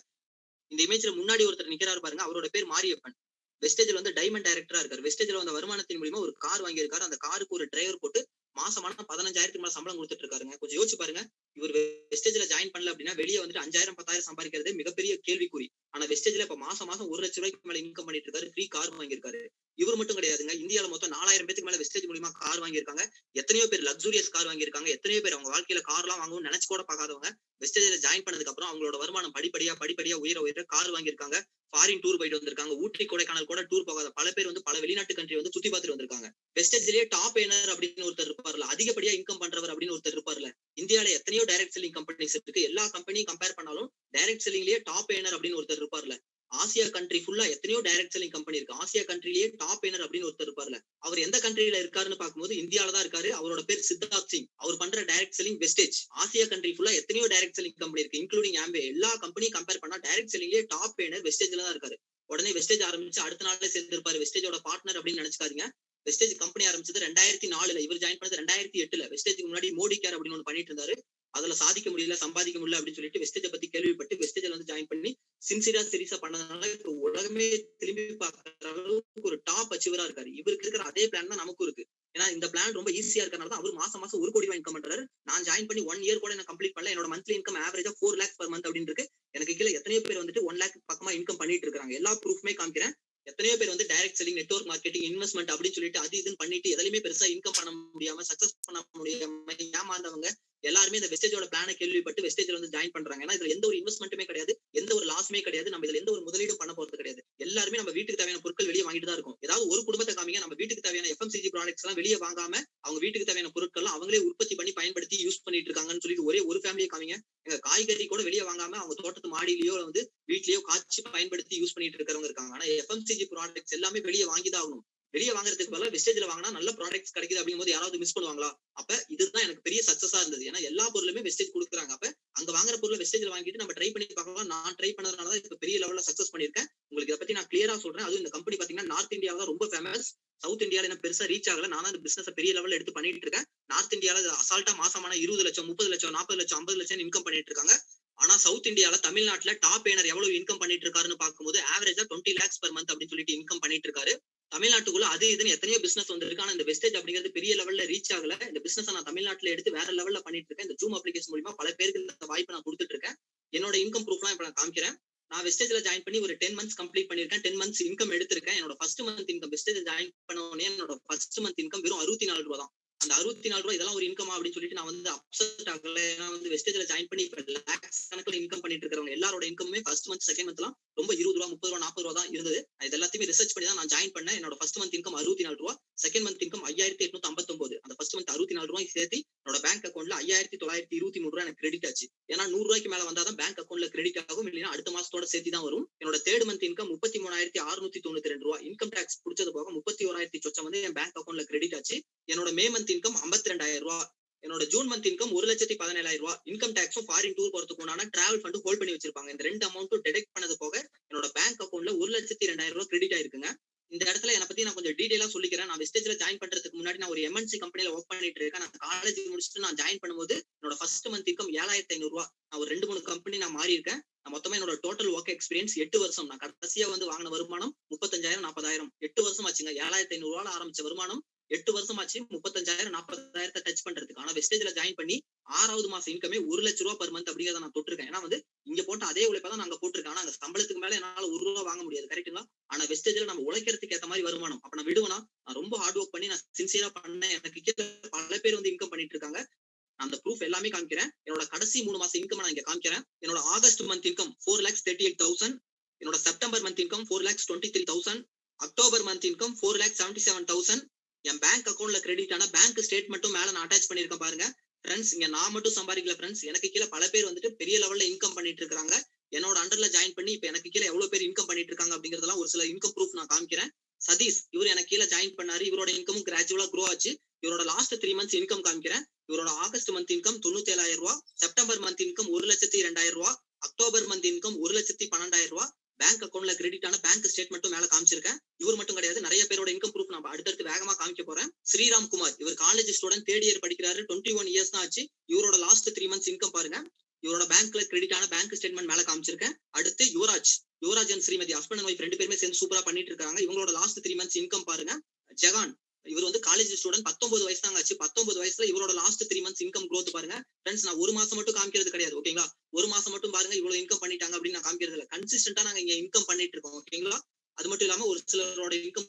இந்த இமேஜ்ல முன்னாடி ஒருத்தர் நிக்கிறாரு பாருங்க, அவரோட பேர் மாரியப்பன். வெஸ்டேஜ்ல வந்து டைமண்ட் டைரக்டரா இருக்காரு. வெஸ்டேஜ்ல வந்த வருமானத்தின் மூலியமா ஒரு கார் வாங்கியிருக்காரு. அந்த காருக்கு ஒரு டிரைவர் போட்டு மாசமான 15,000க்கு மேல சம்பளம் கொடுத்துட்டு இருக்காருங்க. கொஞ்சம் யோசிச்சு பாருங்க. இவர் வெஸ்டேஜ்ல ஜாயின் பண்ணல அப்படின்னா வெளியே வந்துட்டு 5,000 10,000 சம்பாதிக்கிறது மிகப்பெரிய கேள்விக்குறி. ஆனா வெஸ்டேஜ்ல இப்ப மாசம் 1,00,000 மேல இன்கம் பண்ணிட்டு இருக்காரு. ஃப்ரீ கார் வாங்கியிருக்காரு. இவர் மட்டும் கிடையாதுங்க, இந்தியாவில மொத்தம் 4,000 பேருக்கு மேல வெஸ்டேஜ் மூலியமா கார் வாங்கியிருக்காங்க. எத்தனையோ பேர் லக்ஸூரியஸ் கார் வாங்கியிருக்காங்க. எத்தனையோ பேர் அவங்க வாழ்க்கையில கார்லாம் வாங்கணும்னு நினைச்சு கூட பார்க்காதவங்க வெஸ்டேஜ்ல ஜாயின் பண்ணதுக்கு அப்புறம் அவங்களோட வருமானம் படிப்படியா உயர கார் வாங்கியிருக்காங்க. ஃபாரின் டூர் போயிட்டு வந்திருக்காங்க. ஊட்டி கொடைக்கானல் கூட டூர் போகாத பல பேர் வந்து பல வெளிநாட்டு கண்ட்ரி வந்து சுத்தி பார்த்துட்டு வந்திருக்காங்க. வெஸ்டேஜ்லயே டாப் ஏர்னர் அப்படின்னு ஒருத்தர் இருப்பார்ல, அதிகப்படியா இன்கம் பண்றவர் அப்படின்னு ஒருத்தர் இருப்பார்ல. இந்தியாவில எத்தனையோ டைரக்ட் செல்லிங் கம்பெனிஸ் இருக்கு. எல்லா கம்பெனியும் கம்பேர் பண்ணாலும் டைரக்ட் செல்லிங்லயே டாப் ஏர்னர் அப்படின்னு ஒருத்தர் இருப்பார்ல. ஆசியா கண்ட்ரி ஃபுல்லா எத்தனையோ டைரக்ட் செல்லிங் கம்பெனி இருக்கு. ஆசியா கண்ட்ரிலேயே டாப் ஏர்னர் அப்படின்னு ஒருத்தர் இருப்பார்ல. அவர் எந்த கண்ட்ரில இருக்காருன்னு பார்க்கும்போது இந்தியாவில தான் இருக்காரு. அவரோட பேர் சித்தார்த் சிங். அவர் பண்ற direct selling Vestige. Asia country ஃபுல்லா எத்தனையோ டைரக்ட் செல்லிங் கம்பெனி இருக்கு, இன்க்ளூடிங் ஆம்பே. எல்லா கம்பெனியும் கம்பேர் பண்ணா டைரக்ட் செல்லிங்லயே டாப் ஏர்னர் வெஸ்டேஜ்ல தான் இருக்காரு. உடனே வெஸ்டேஜ் ஆரம்பிச்சு அடுத்த நாளே சேர்ந்திருப்பாரு. வெஸ்டேஜோட பார்ட்னர் அப்படின்னு நினைச்சுக்காதீங்க. வெஸ்டேஜ் கம்பெனி ஆரம்பிச்சது 2004ல, இவர் ஜாயின் பண்ணது 2008ல. வெஸ்டேஜ்க்கு முன்னாடி மோடி கேர் அப்படின்னு ஒன்று பண்ணிட்டு இருந்தாரு. அதுல சாதிக்க முடியல, சம்பாதிக்க முடியல அப்படின்னு சொல்லிட்டு வெஸ்டேஜை பத்தி கேள்விப்பட்டு வெஸ்டேஜ்ல வந்து ஜாயின் பண்ணி சீரியஸா பண்ணதுனால இப்ப உலகமே திரும்பி பார்க்கற அளவுக்கு ஒரு டாப் அச்சீவரா இருக்காரு. இவருக்கு இருக்கிற அதே பிளான் தான் நமக்கும் இருக்கு. ஏன்னா இந்த பிளான் ரொம்ப ஈஸியா இருக்கறனால தான் அவர் மாசம் 1 கோடி இன்கம் பண்றாரு. நான் ஜாயின் பண்ணி 1 இயர் கூட என்ன கம்ப்ளீட் பண்ணல. என்னோட மந்த்லி இன்கம் ஆவரேஜா 4 lakhs per month அப்படின்னு இருக்கு. எனக்கு கீழே எத்தனையோ பேர் வந்துட்டு 1 lakh பக்கமா இன்கம் பண்ணிட்டு இருக்காங்க. எல்லா ப்ரூஃப்மே காமிக்கிறேன். எத்தனையோ பேர் வந்து direct selling, network marketing, investment அப்படின்னு சொல்லிட்டு அது இதுன்னு பண்ணிட்டு எதுலயுமே பெருசா இன்கம் பண்ண முடியாம, சக்சஸ் பண்ண முடியாம ஏமாந்தவங்க எல்லாருமே இந்த வெஸ்டேஜோட பிளானை கேள்விப்பட்டு வெஸ்டேஜ்ல வந்து ஜாயின் பண்றாங்க. ஏன்னா இதுல எந்த ஒரு இன்வெஸ்ட்மெண்ட்டுமே கிடையாது, எந்த ஒரு லாஸுமே கிடையாது. நம்ம இதுல எந்த ஒரு முதலீடும் பண்ண போறது கிடையாது. எல்லாருமே நம்ம வீட்டுக்கு தேவையான பொருட்கள் வெளியே வாங்கிட்டு தான் இருக்கும். ஏதாவது ஒரு குடும்பத்தை காமிங்க, நம்ம வீட்டுக்கு தேவையான FMCG ப்ராடக்ட்ஸ் எல்லாம் வெளியே வாங்காம அவங்க வீட்டுக்கு தேவையான பொருட்கள் அவங்களே உற்பத்தி பண்ணி பயன்படுத்தி யூஸ் பண்ணிட்டு இருக்காங்கன்னு சொல்லிட்டு ஒரே ஒரு ஃபேமிலியை காமிங்க. எங்க காய்கறி கூட வெளியே வாங்காம அவங்க தோட்டத்து மாடியிலயோ வந்து வீட்லயோ காய்ச்சி பயன்படுத்தி யூஸ் பண்ணிட்டு இருக்கிறவங்க இருக்காங்க. ஆனா FMCG ப்ராடக்ட்ஸ் எல்லாமே வெளியே வாங்கிதான் ஆகணும். வெளியே வாங்குறதுக்கு பதிலா வெஸ்டேஜ்ல வாங்கினா நல்ல ப்ராடக்ட்ஸ் கிடைக்குது அப்படிங்கும்போது யாராவது மிஸ் பண்ணுவாங்களா? அப்ப இதுதான் எனக்கு பெரிய சக்சஸா இருந்தது. ஏன்னா எல்லா பொருளுமே வெஸ்டேஜ் கொடுக்குறாங்க. அப்ப அங்க வாங்குற பொருளை வெஸ்டேஜ்ல வாங்கிட்டு நம்ம ட்ரை பண்ணி பார்க்கலாம். நான் ட்ரை பண்ணதுனாலதான் இப்ப பெரிய லெவல்ல சக்சஸ் பண்ணிருக்கேன். உங்களுக்கு இதை பத்தி நான் கிளியரா சொல்றேன். அதுவும் இந்த கம்பெனி பாத்தீங்கன்னா நார்த் இந்தியாவில ரொம்ப ஃபேமஸ். சவுத் இந்தியால என்ன பெருசா ரீச் ஆகல. நான் தான் இந்த பிசினஸ் பெரிய லெவல்ல எடுத்து பண்ணிட்டு இருக்கேன். நார்த் இந்தியால அசால்ட்டா மாசமான 20 லட்சம் 30 லட்சம் 40 லட்சம் 50 லட்சம் இன்கம் பண்ணிட்டு இருக்காங்க. ஆனா சவுத் இந்தியால தமிழ்நாட்டுல டாப் ஏர்னர் எவ்வளவு இன்கம் பண்ணிட்டு இருக்காருன்னு பார்க்கும்போது ஆவரேஜா 20 lakhs per month அப்படின்னு சொல்லிட்டு இன்கம் பண்ணிட்டு இருக்காரு. தமிழ்நாட்டுக்குள்ள அது இதுன்னு எத்தனையோ பிசினஸ் வந்திருக்கு. ஆனா இந்த வெஸ்டேஜ் அப்படிங்கிறது பெரிய லெவல்ல ரீச் ஆகல. இந்த பிசினஸ் நான் தமிழ்நாட்டுல எடுத்து வேற லெவல்ல பண்ணிட்டு இருக்கேன். இந்த ஜூம் அப்ளிகேஷன் மூலமா பல பேருக்கு இந்த வாய்ப்பு நான் கொடுத்துட்டு இருக்கேன். என்னோட இன்கம் ப்ரூஃப்லாம் இப்ப நான் காமிக்கிறேன். நான் வெஸ்டேஜ்ல ஜாயின் பண்ணி ஒரு 10 months கம்ப்ளீட் பண்ணிருக்கேன். 10 months இன்கம் எடுத்திருக்கேன். என்னோட first month income wastage join பண்ண உடனே என்னோட ஃபர்ஸ்ட் மந்த் இன்கம் வெறும் 64 ரூபாய் தான். அந்த 64 ரூபாய் இதெல்லாம் ஒரு இன்கமா அப்படின்னு சொல்லிட்டு நான் வந்து அப்செட் ஆகல. ஏன்னா வந்து வெஸ்டேஜ்ல ஜாயின் பண்ணி இப்ப லாக்ஸ் கணக்குல இன்கம் பண்ணிட்டு இருக்கிறவங்க எல்லாரோட இன்கமுமே ஃபர்ஸ்ட் மந்த் செகண்ட் மந்த்லாம் ரொம்ப 20 ரூபாய் 30 ரூபாய் 40 ரூபாய் தான் இருந்தது. இது எல்லாத்தையுமே ரிசர்ச் பண்ணி தான் நான் ஜாயின் பண்ணேன். என்னோட ஃபர்ஸ்ட் மந்த் இன்கம் 64 ரூபாய், செகண்ட் மந்த் இன்கம் 5859. அந்த ஃபர்ஸ்ட் மந்த் 64 ரூபாய் சேர்த்து என்னோட பேங்க் அக்கௌண்ட்ல 5923 ரூபாய் எனக்கு கிரெடிட் ஆச்சு. ஏன்னா 100 ரூபாய்க்கு மேல வந்தாதான் பேங்க் அக்கௌண்ட்ல கிரெடிட் ஆகும், இல்லைன்னா அடுத்த மாசத்தோட சேர்த்து தான் வரும். என்னோட தேர்ட் மந்த் இன்கம் 33,692 ரூபாய். இன்கம் டாக்ஸ் பிடிச்சது போக 31,000 சொச்சம் வந்து என் பேங்க் அக்கௌண்ட்ல கிரெடிட் ஆச்சு. என்னோட மே மந்த் இன்கம் 52,000 ரூபாய். என்னோட ஜூன் மந்த் இன்கம் 1,17,000 இன்கம் டாக்ஸும் ஃபாரின் டூர் போறதுக்கு உண்டான டிராவல் ஃபண்ட் ஹோல்ட் பண்ணி வச்சிருப்பாங்க. இந்த ரெண்டு அமௌண்ட்டும் டிடெக்ட் பண்ணது போக என்னோட பேங்க் அக்கௌண்ட்ல 1,02,000 கிரெடிட் ஆயிருக்குங்க. இந்த இடத்துல என்ன பத்தி நான் கொஞ்சம் டீடைலா சொல்லிக்கிறேன். நான் வெஸ்டேஜ்ல ஜாயின் பண்றதுக்கு முன்னாடி நான் ஒரு எம்என்சி கம்பெனில ஒர்க் பண்ணிட்டு இருக்கேன். நான் காலேஜ் முடிச்சுட்டு நான் ஜாயின் பண்ணும்போது என்னோட ஃபர்ஸ்ட் மந்த் இன்கம் 7,500. நான் ஒரு 2-3 கம்பெனி நான் மாறி இருக்கேன். நான் மொத்தமா என்னோட டோட்டல் ஒர்க் எக்ஸ்பீரியன்ஸ் 8 வருஷம். நான் கடைசியா வந்து வாங்கின வருமானம் 35,000 40,000 8 வருஷம் ஆச்சுங்க. 7,500 ஆரம்பிச்ச வருமானம் 8 வருஷம் ஆச்சு 35,000 40,000 டச் பண்றதுக்கு. ஆனா வெஸ்டேஜ்ல ஜாயின் பண்ணி 6வது மாசம் இன்கமே ₹1,00,000 பெர் மந்த் அப்படிங்கறத நான் தொட்டிருக்கேன். ஏன்னா வந்து இங்க போட்ட அதே உழைப்பை தான் நாங்க போட்டிருக்கேன். ஆனா அங்க சம்பளத்துக்கு மேல என்னால ₹1 வாங்க முடியாது. கரெக்ட்டுங்களா? ஆனா வெஸ்டேஜ்ல நம்ம உழைக்கிறதுக்கு ஏத்த மாதிரி வருமானம். அப்ப நான் விடுவேனா? நான் ரொம்ப ஹார்ட் ஒர்க் பண்ணி நான் சின்சியரா பண்ணேன். எனக்கு கீழ பல பேர் வந்து இன்கம் பண்ணிட்டு இருக்காங்க. அந்த ப்ரூஃப் எல்லாமே காமிக்கிறேன். என்னோட கடைசி 3 மாசம் இன்கம் நான் இங்க காமிக்கிறேன். என்னோட ஆகஸ்ட் மந்த் இன்கம் 4,38,000. என்னோட September month income 4,23,000. October month income 4,77,000. என் பேங்க் அக்கௌண்ட்ல கிரெடிட் ஆன பேங்க் ஸ்டேட்மெண்ட்டும் மேல நான் அட்டாச் பண்ணிருக்கேன் பாருங்க. ஃப்ரெண்ட்ஸ், இங்க நான் மட்டும் சம்பாதிக்கல ஃப்ரெண்ட்ஸ். எனக்கு கீழ பல பேர் வந்துட்டு பெரிய லெவல்ல இன்கம் பண்ணிட்டு இருக்காங்க. என்னோட அண்டர்ல ஜாயின் பண்ணி இப்ப எனக்கு கீழ எவ்வளவு பேர் இன்கம் பண்ணிட்டு இருக்காங்க அப்படிங்கறதெல்லாம் ஒரு சில இன்கம் ப்ரூஃப் நான் காமிக்கிறேன். சதீஷ், இவர் எனக்கு கீழ ஜாயின் பண்ணாரு. இவரோட இன்கமும் கிராஜுவலா க்ரோ ஆச்சு. இவரோட லாஸ்ட் 3 மந்த்ஸ் இன்கம் காமிக்கிறேன். இவரோட August month income 97,000. September month income 1,02,000. October month income 1,12,000. Bank அக்கௌண்ட்ல கிரெடிட் ஆன பேங்க் ஸ்டேட்மெண்ட்டும் மேல காமிச்சிருக்கேன். இவர் மட்டும் கிடையாது, நிறைய பேரோட இன்கம் ப்ரூஃப் நான் அடுத்தடுத்து வேகமா காமிக்க போறேன். ஸ்ரீராம் குமார், இவர் காலேஜ் ஸ்டூடெண்ட், 3rd இயர் படிக்கிறாரு. 21 இயர்ஸ் தான் ஆச்சு. இவரோட லாஸ்ட் 3 மந்த்ஸ் இன்கம் பாருங்க. இவரோட பேங்க்ல கிரெடிட் ஆன பேங்க் ஸ்டேட்மெண்ட் மேல காமிச்சிருக்கேன். அடுத்து Yuvraj and Srimathi husband and wife 2 பேருமே சேர்ந்து சூப்பரா பண்ணிட்டு இருக்காங்க. இவங்களோட லாஸ்ட் 3 மந்த்ஸ் இன்கம் பாருங்க. ஜெகான், இவர் வந்து காலேஜ் ஸ்டூடெண்ட், 19 வயசு தாங்க ஆச்சு. 19 வயசுல இவரோட லாஸ்ட் 3 மந்த்ஸ் இன்கம் growth பாருங்க. ஃப்ரெண்ட்ஸ், நான் ஒரு மாசம் மட்டும் காமிக்கிறது கிடையாது. ஓகேங்களா? ஒரு மாசம் மட்டும் பாருங்க இவ்வளவு இன்கம் பண்ணிட்டாங்க அப்படின்னு நான் காமிக்கிறது இல்ல. கன்சிஸ்டன்டா நாங்க இங்க இன்கம் பண்ணிட்டு இருக்கோம். ஓகேங்களா? அது மட்டும் இல்லாம ஒரு சிலரோட இன்கம்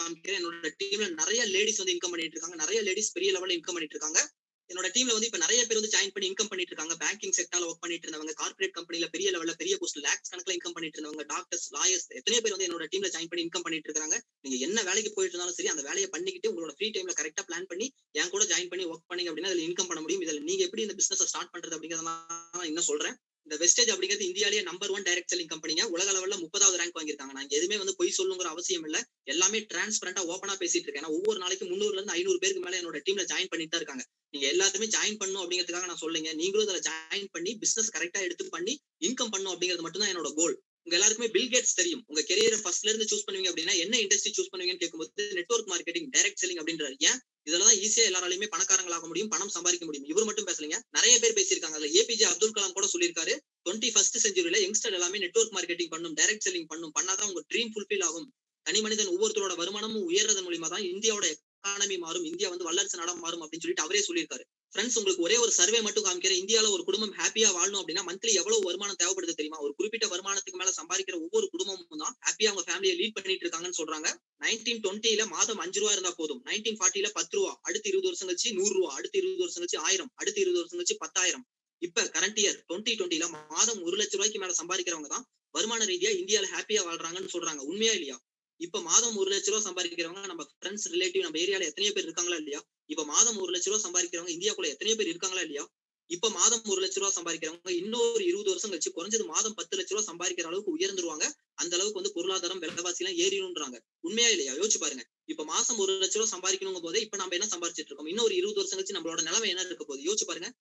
காமிக்கிறேன். என்னோட டீம்ல நிறைய லேடிஸ் வந்து இன்கம் பண்ணிட்டு இருக்காங்க. நிறைய லேடிஸ் பெரிய லெவல்ல இன்கம் பண்ணிட்டு இருக்காங்க. என்னோட டீம்ல வந்து இப்ப நிறைய பேர் வந்து ஜாயின் பண்ணி இன்கம் பண்ணிட்டு இருக்காங்க. பேங்கிங் செக்டார்ல ஒர்க் பண்ணிட்டு இருந்தவங்க, கார்ப்பரேட் கம்பெனில பெரிய லெவல்ல பெரிய போஸ்ட் லாக்ஸ் கணக்குல இன்கம் பண்ணிட்டு இருந்தவங்க, டாக்டர்ஸ், லாயர்ஸ், எத்தனை பேர் வந்து என்னோட டீம்ல ஜாயின் பண்ணி இன்கம் பண்ணிட்டு இருக்காங்க. நீங்க என்ன வேலைக்கு போயிட்டு இருந்தாலும் சரி, அந்த வேலையை பண்ணிக்கிட்டு உங்களோட ஃப்ரீ டைம்ல கரெக்டா பிளான் பண்ணி என் கூட ஜாயின் பண்ணி ஒர்க் பண்ணீங்க அப்படின்னா அதுல இன்கம் பண்ண முடியும். இதுல நீங்க எப்படி இந்த பிசினஸ் ஸ்டார்ட் பண்றது அப்படிங்கறத நான் இன்னும் சொல்றேன். இந்த வெஸ்டேஜ் அப்படிங்கிறது இந்தியாலேயே நம்பர் 1 டைரக்ட் செல்லிங் கம்பெனிங்க. உலக லெவல்ல 30வது ரேங்க் வாங்கியிருக்காங்க. நான் எதுவுமே வந்து பொய் சொல்லுங்கிற அவசியம் இல்ல. எல்லாமே டிரான்ஸ்பரண்டா ஓப்பனா பேசிட்டு இருக்கேன். ஏன்னா ஒவ்வொரு நாளைக்கு 300ல இருந்து 500 பேருக்கு மேல என்னோட டீம்ல ஜாயின் பண்ணிட்டு தான் இருக்காங்க. நீங்க எல்லாருமே ஜாயின் பண்ணணும் அப்படிங்கிறதுக்காக நான் சொல்லுங்க. நீங்களும் இதுல ஜாயின் பண்ணி பிசினஸ் கரெக்டா எடுத்து பண்ணி இன்கம் பண்ணணும் அப்படிங்கிறது மட்டும் தான் என்னோட கோல். உங்க எல்லாருக்குமே பில் கேட்ஸ் தெரியும். உங்க கெரியரை ஃபர்ஸ்ட்ல இருந்து சூஸ் பண்ணுவீங்க அப்படின்னா என்ன இண்டஸ்ட்ரி சூஸ் பண்ணுவீங்கன்னு கேட்கும்போது நெட்வொர்க் மார்க்கெட்டிங், டைரக்ட் செல்லிங் அப்படின்றாரு. ஏன்? இதெல்லாம் ஈஸியா எல்லாராலையுமே பணக்காரங்களாக முடியும், பணம் சம்பாதிக்க முடியும். இவர் மட்டும் பேசலீங்க, நிறைய பேர் பேசியிருக்காங்க. அதுல ஏபிஜே அப்துல் கலாம் கூட சொல்லியிருக்காரு, 21st செஞ்சுரியில யங்ஸ்டர் எல்லாமே நெட்வொர்க் மார்க்கெட்டிங் பண்ணும், டைரக்ட் செல்லிங் பண்ணும், பண்ணாதான் உங்க ட்ரீம் ஃபுல்ஃபில் ஆகும். தனி மனிதன் ஒவ்வொருத்தரோட வருமானமும் உயர்றது மூலியமா தான் இந்தியாவோட எக்கானமி மாறும், இந்தியா வந்து வல்லரசு நாடா மாறும் அப்படின்னு சொல்லிட்டு அவரே சொல்லியிருக்காரு. ஃப்ரெண்ட்ஸ், உங்களுக்கு ஒரே ஒரு சர்வே மட்டும் காமிக்கிறேன். இந்தியால ஒரு குடும்பம் ஹாப்பியா வாழணும் அப்படின்னா மந்த்லி எவ்வளவு வருமானம் தேவைப்படுது தெரியுமா? ஒரு குறிப்பிட்ட வருமானத்துக்கு மேல சம்பாதிக்கிற ஒவ்வொரு குடும்பமும் தான் ஹாப்பியா அவங்க ஃபேமிலியை லீட் பண்ணிட்டு இருக்காங்கன்னு சொல்றாங்க. 1920ல மாதம் ₹5 இருந்தா போதும். 1940ல ₹10, அடுத்து 20 வருஷம் கழிச்சு ₹100, அடுத்து 20 வருஷம் கழிச்சு 1000, அடுத்து 20 வருஷம் கழிச்சு 10,000. இப்ப கரண்ட் இயர் 2020ல மாதம் ₹1,00,000 மேல சம்பாதிக்கிறவங்க தான் வருமான ரீதியா இந்தியால ஹாப்பியா வாழ்றாங்கன்னு சொல்றாங்க. உண்மையா இல்லையா? இப்ப மாதம் ₹1,00,000 சம்பாதிக்கிறவங்க நம்ம ஃப்ரெண்ட்ஸ், ரிலேட்டிவ், நம்ம ஏரியால எத்தனை பேர் இருக்காங்களா இல்லையா? இப்ப மாதம் ₹1,00,000 சம்பாதிக்கிறவங்க இந்தியாக்குள்ள எத்தனை பேர் இருக்காங்களா இல்லையா? இப்ப மாதம் ₹1,00,000 சம்பாதிக்கிறவங்க இன்னொரு 20 வருஷம் கழிச்சு குறைஞ்சது மாதம் ₹10,00,000 சம்பாதிக்கிற அளவுக்கு உயர்ந்துருவாங்க. அந்த அளவுக்கு வந்து பொருளாதாரம், விலைவாசி எல்லாம் ஏறிடும்ன்றாங்க. உண்மையா இல்லையா? யோசிச்சு பாருங்க. இப்ப மாசம் ₹1,00,000 சம்பாதிக்கணுங்கும் போதே இப்ப நம்ம என்ன சம்பாதிச்சிட்டு இருக்கோம்? இன்னொரு 20 வருஷம் கழிச்சு நம்மளோட நிலைமை என்ன இருக்க போகுது? யோசிச்சு பாருங்க.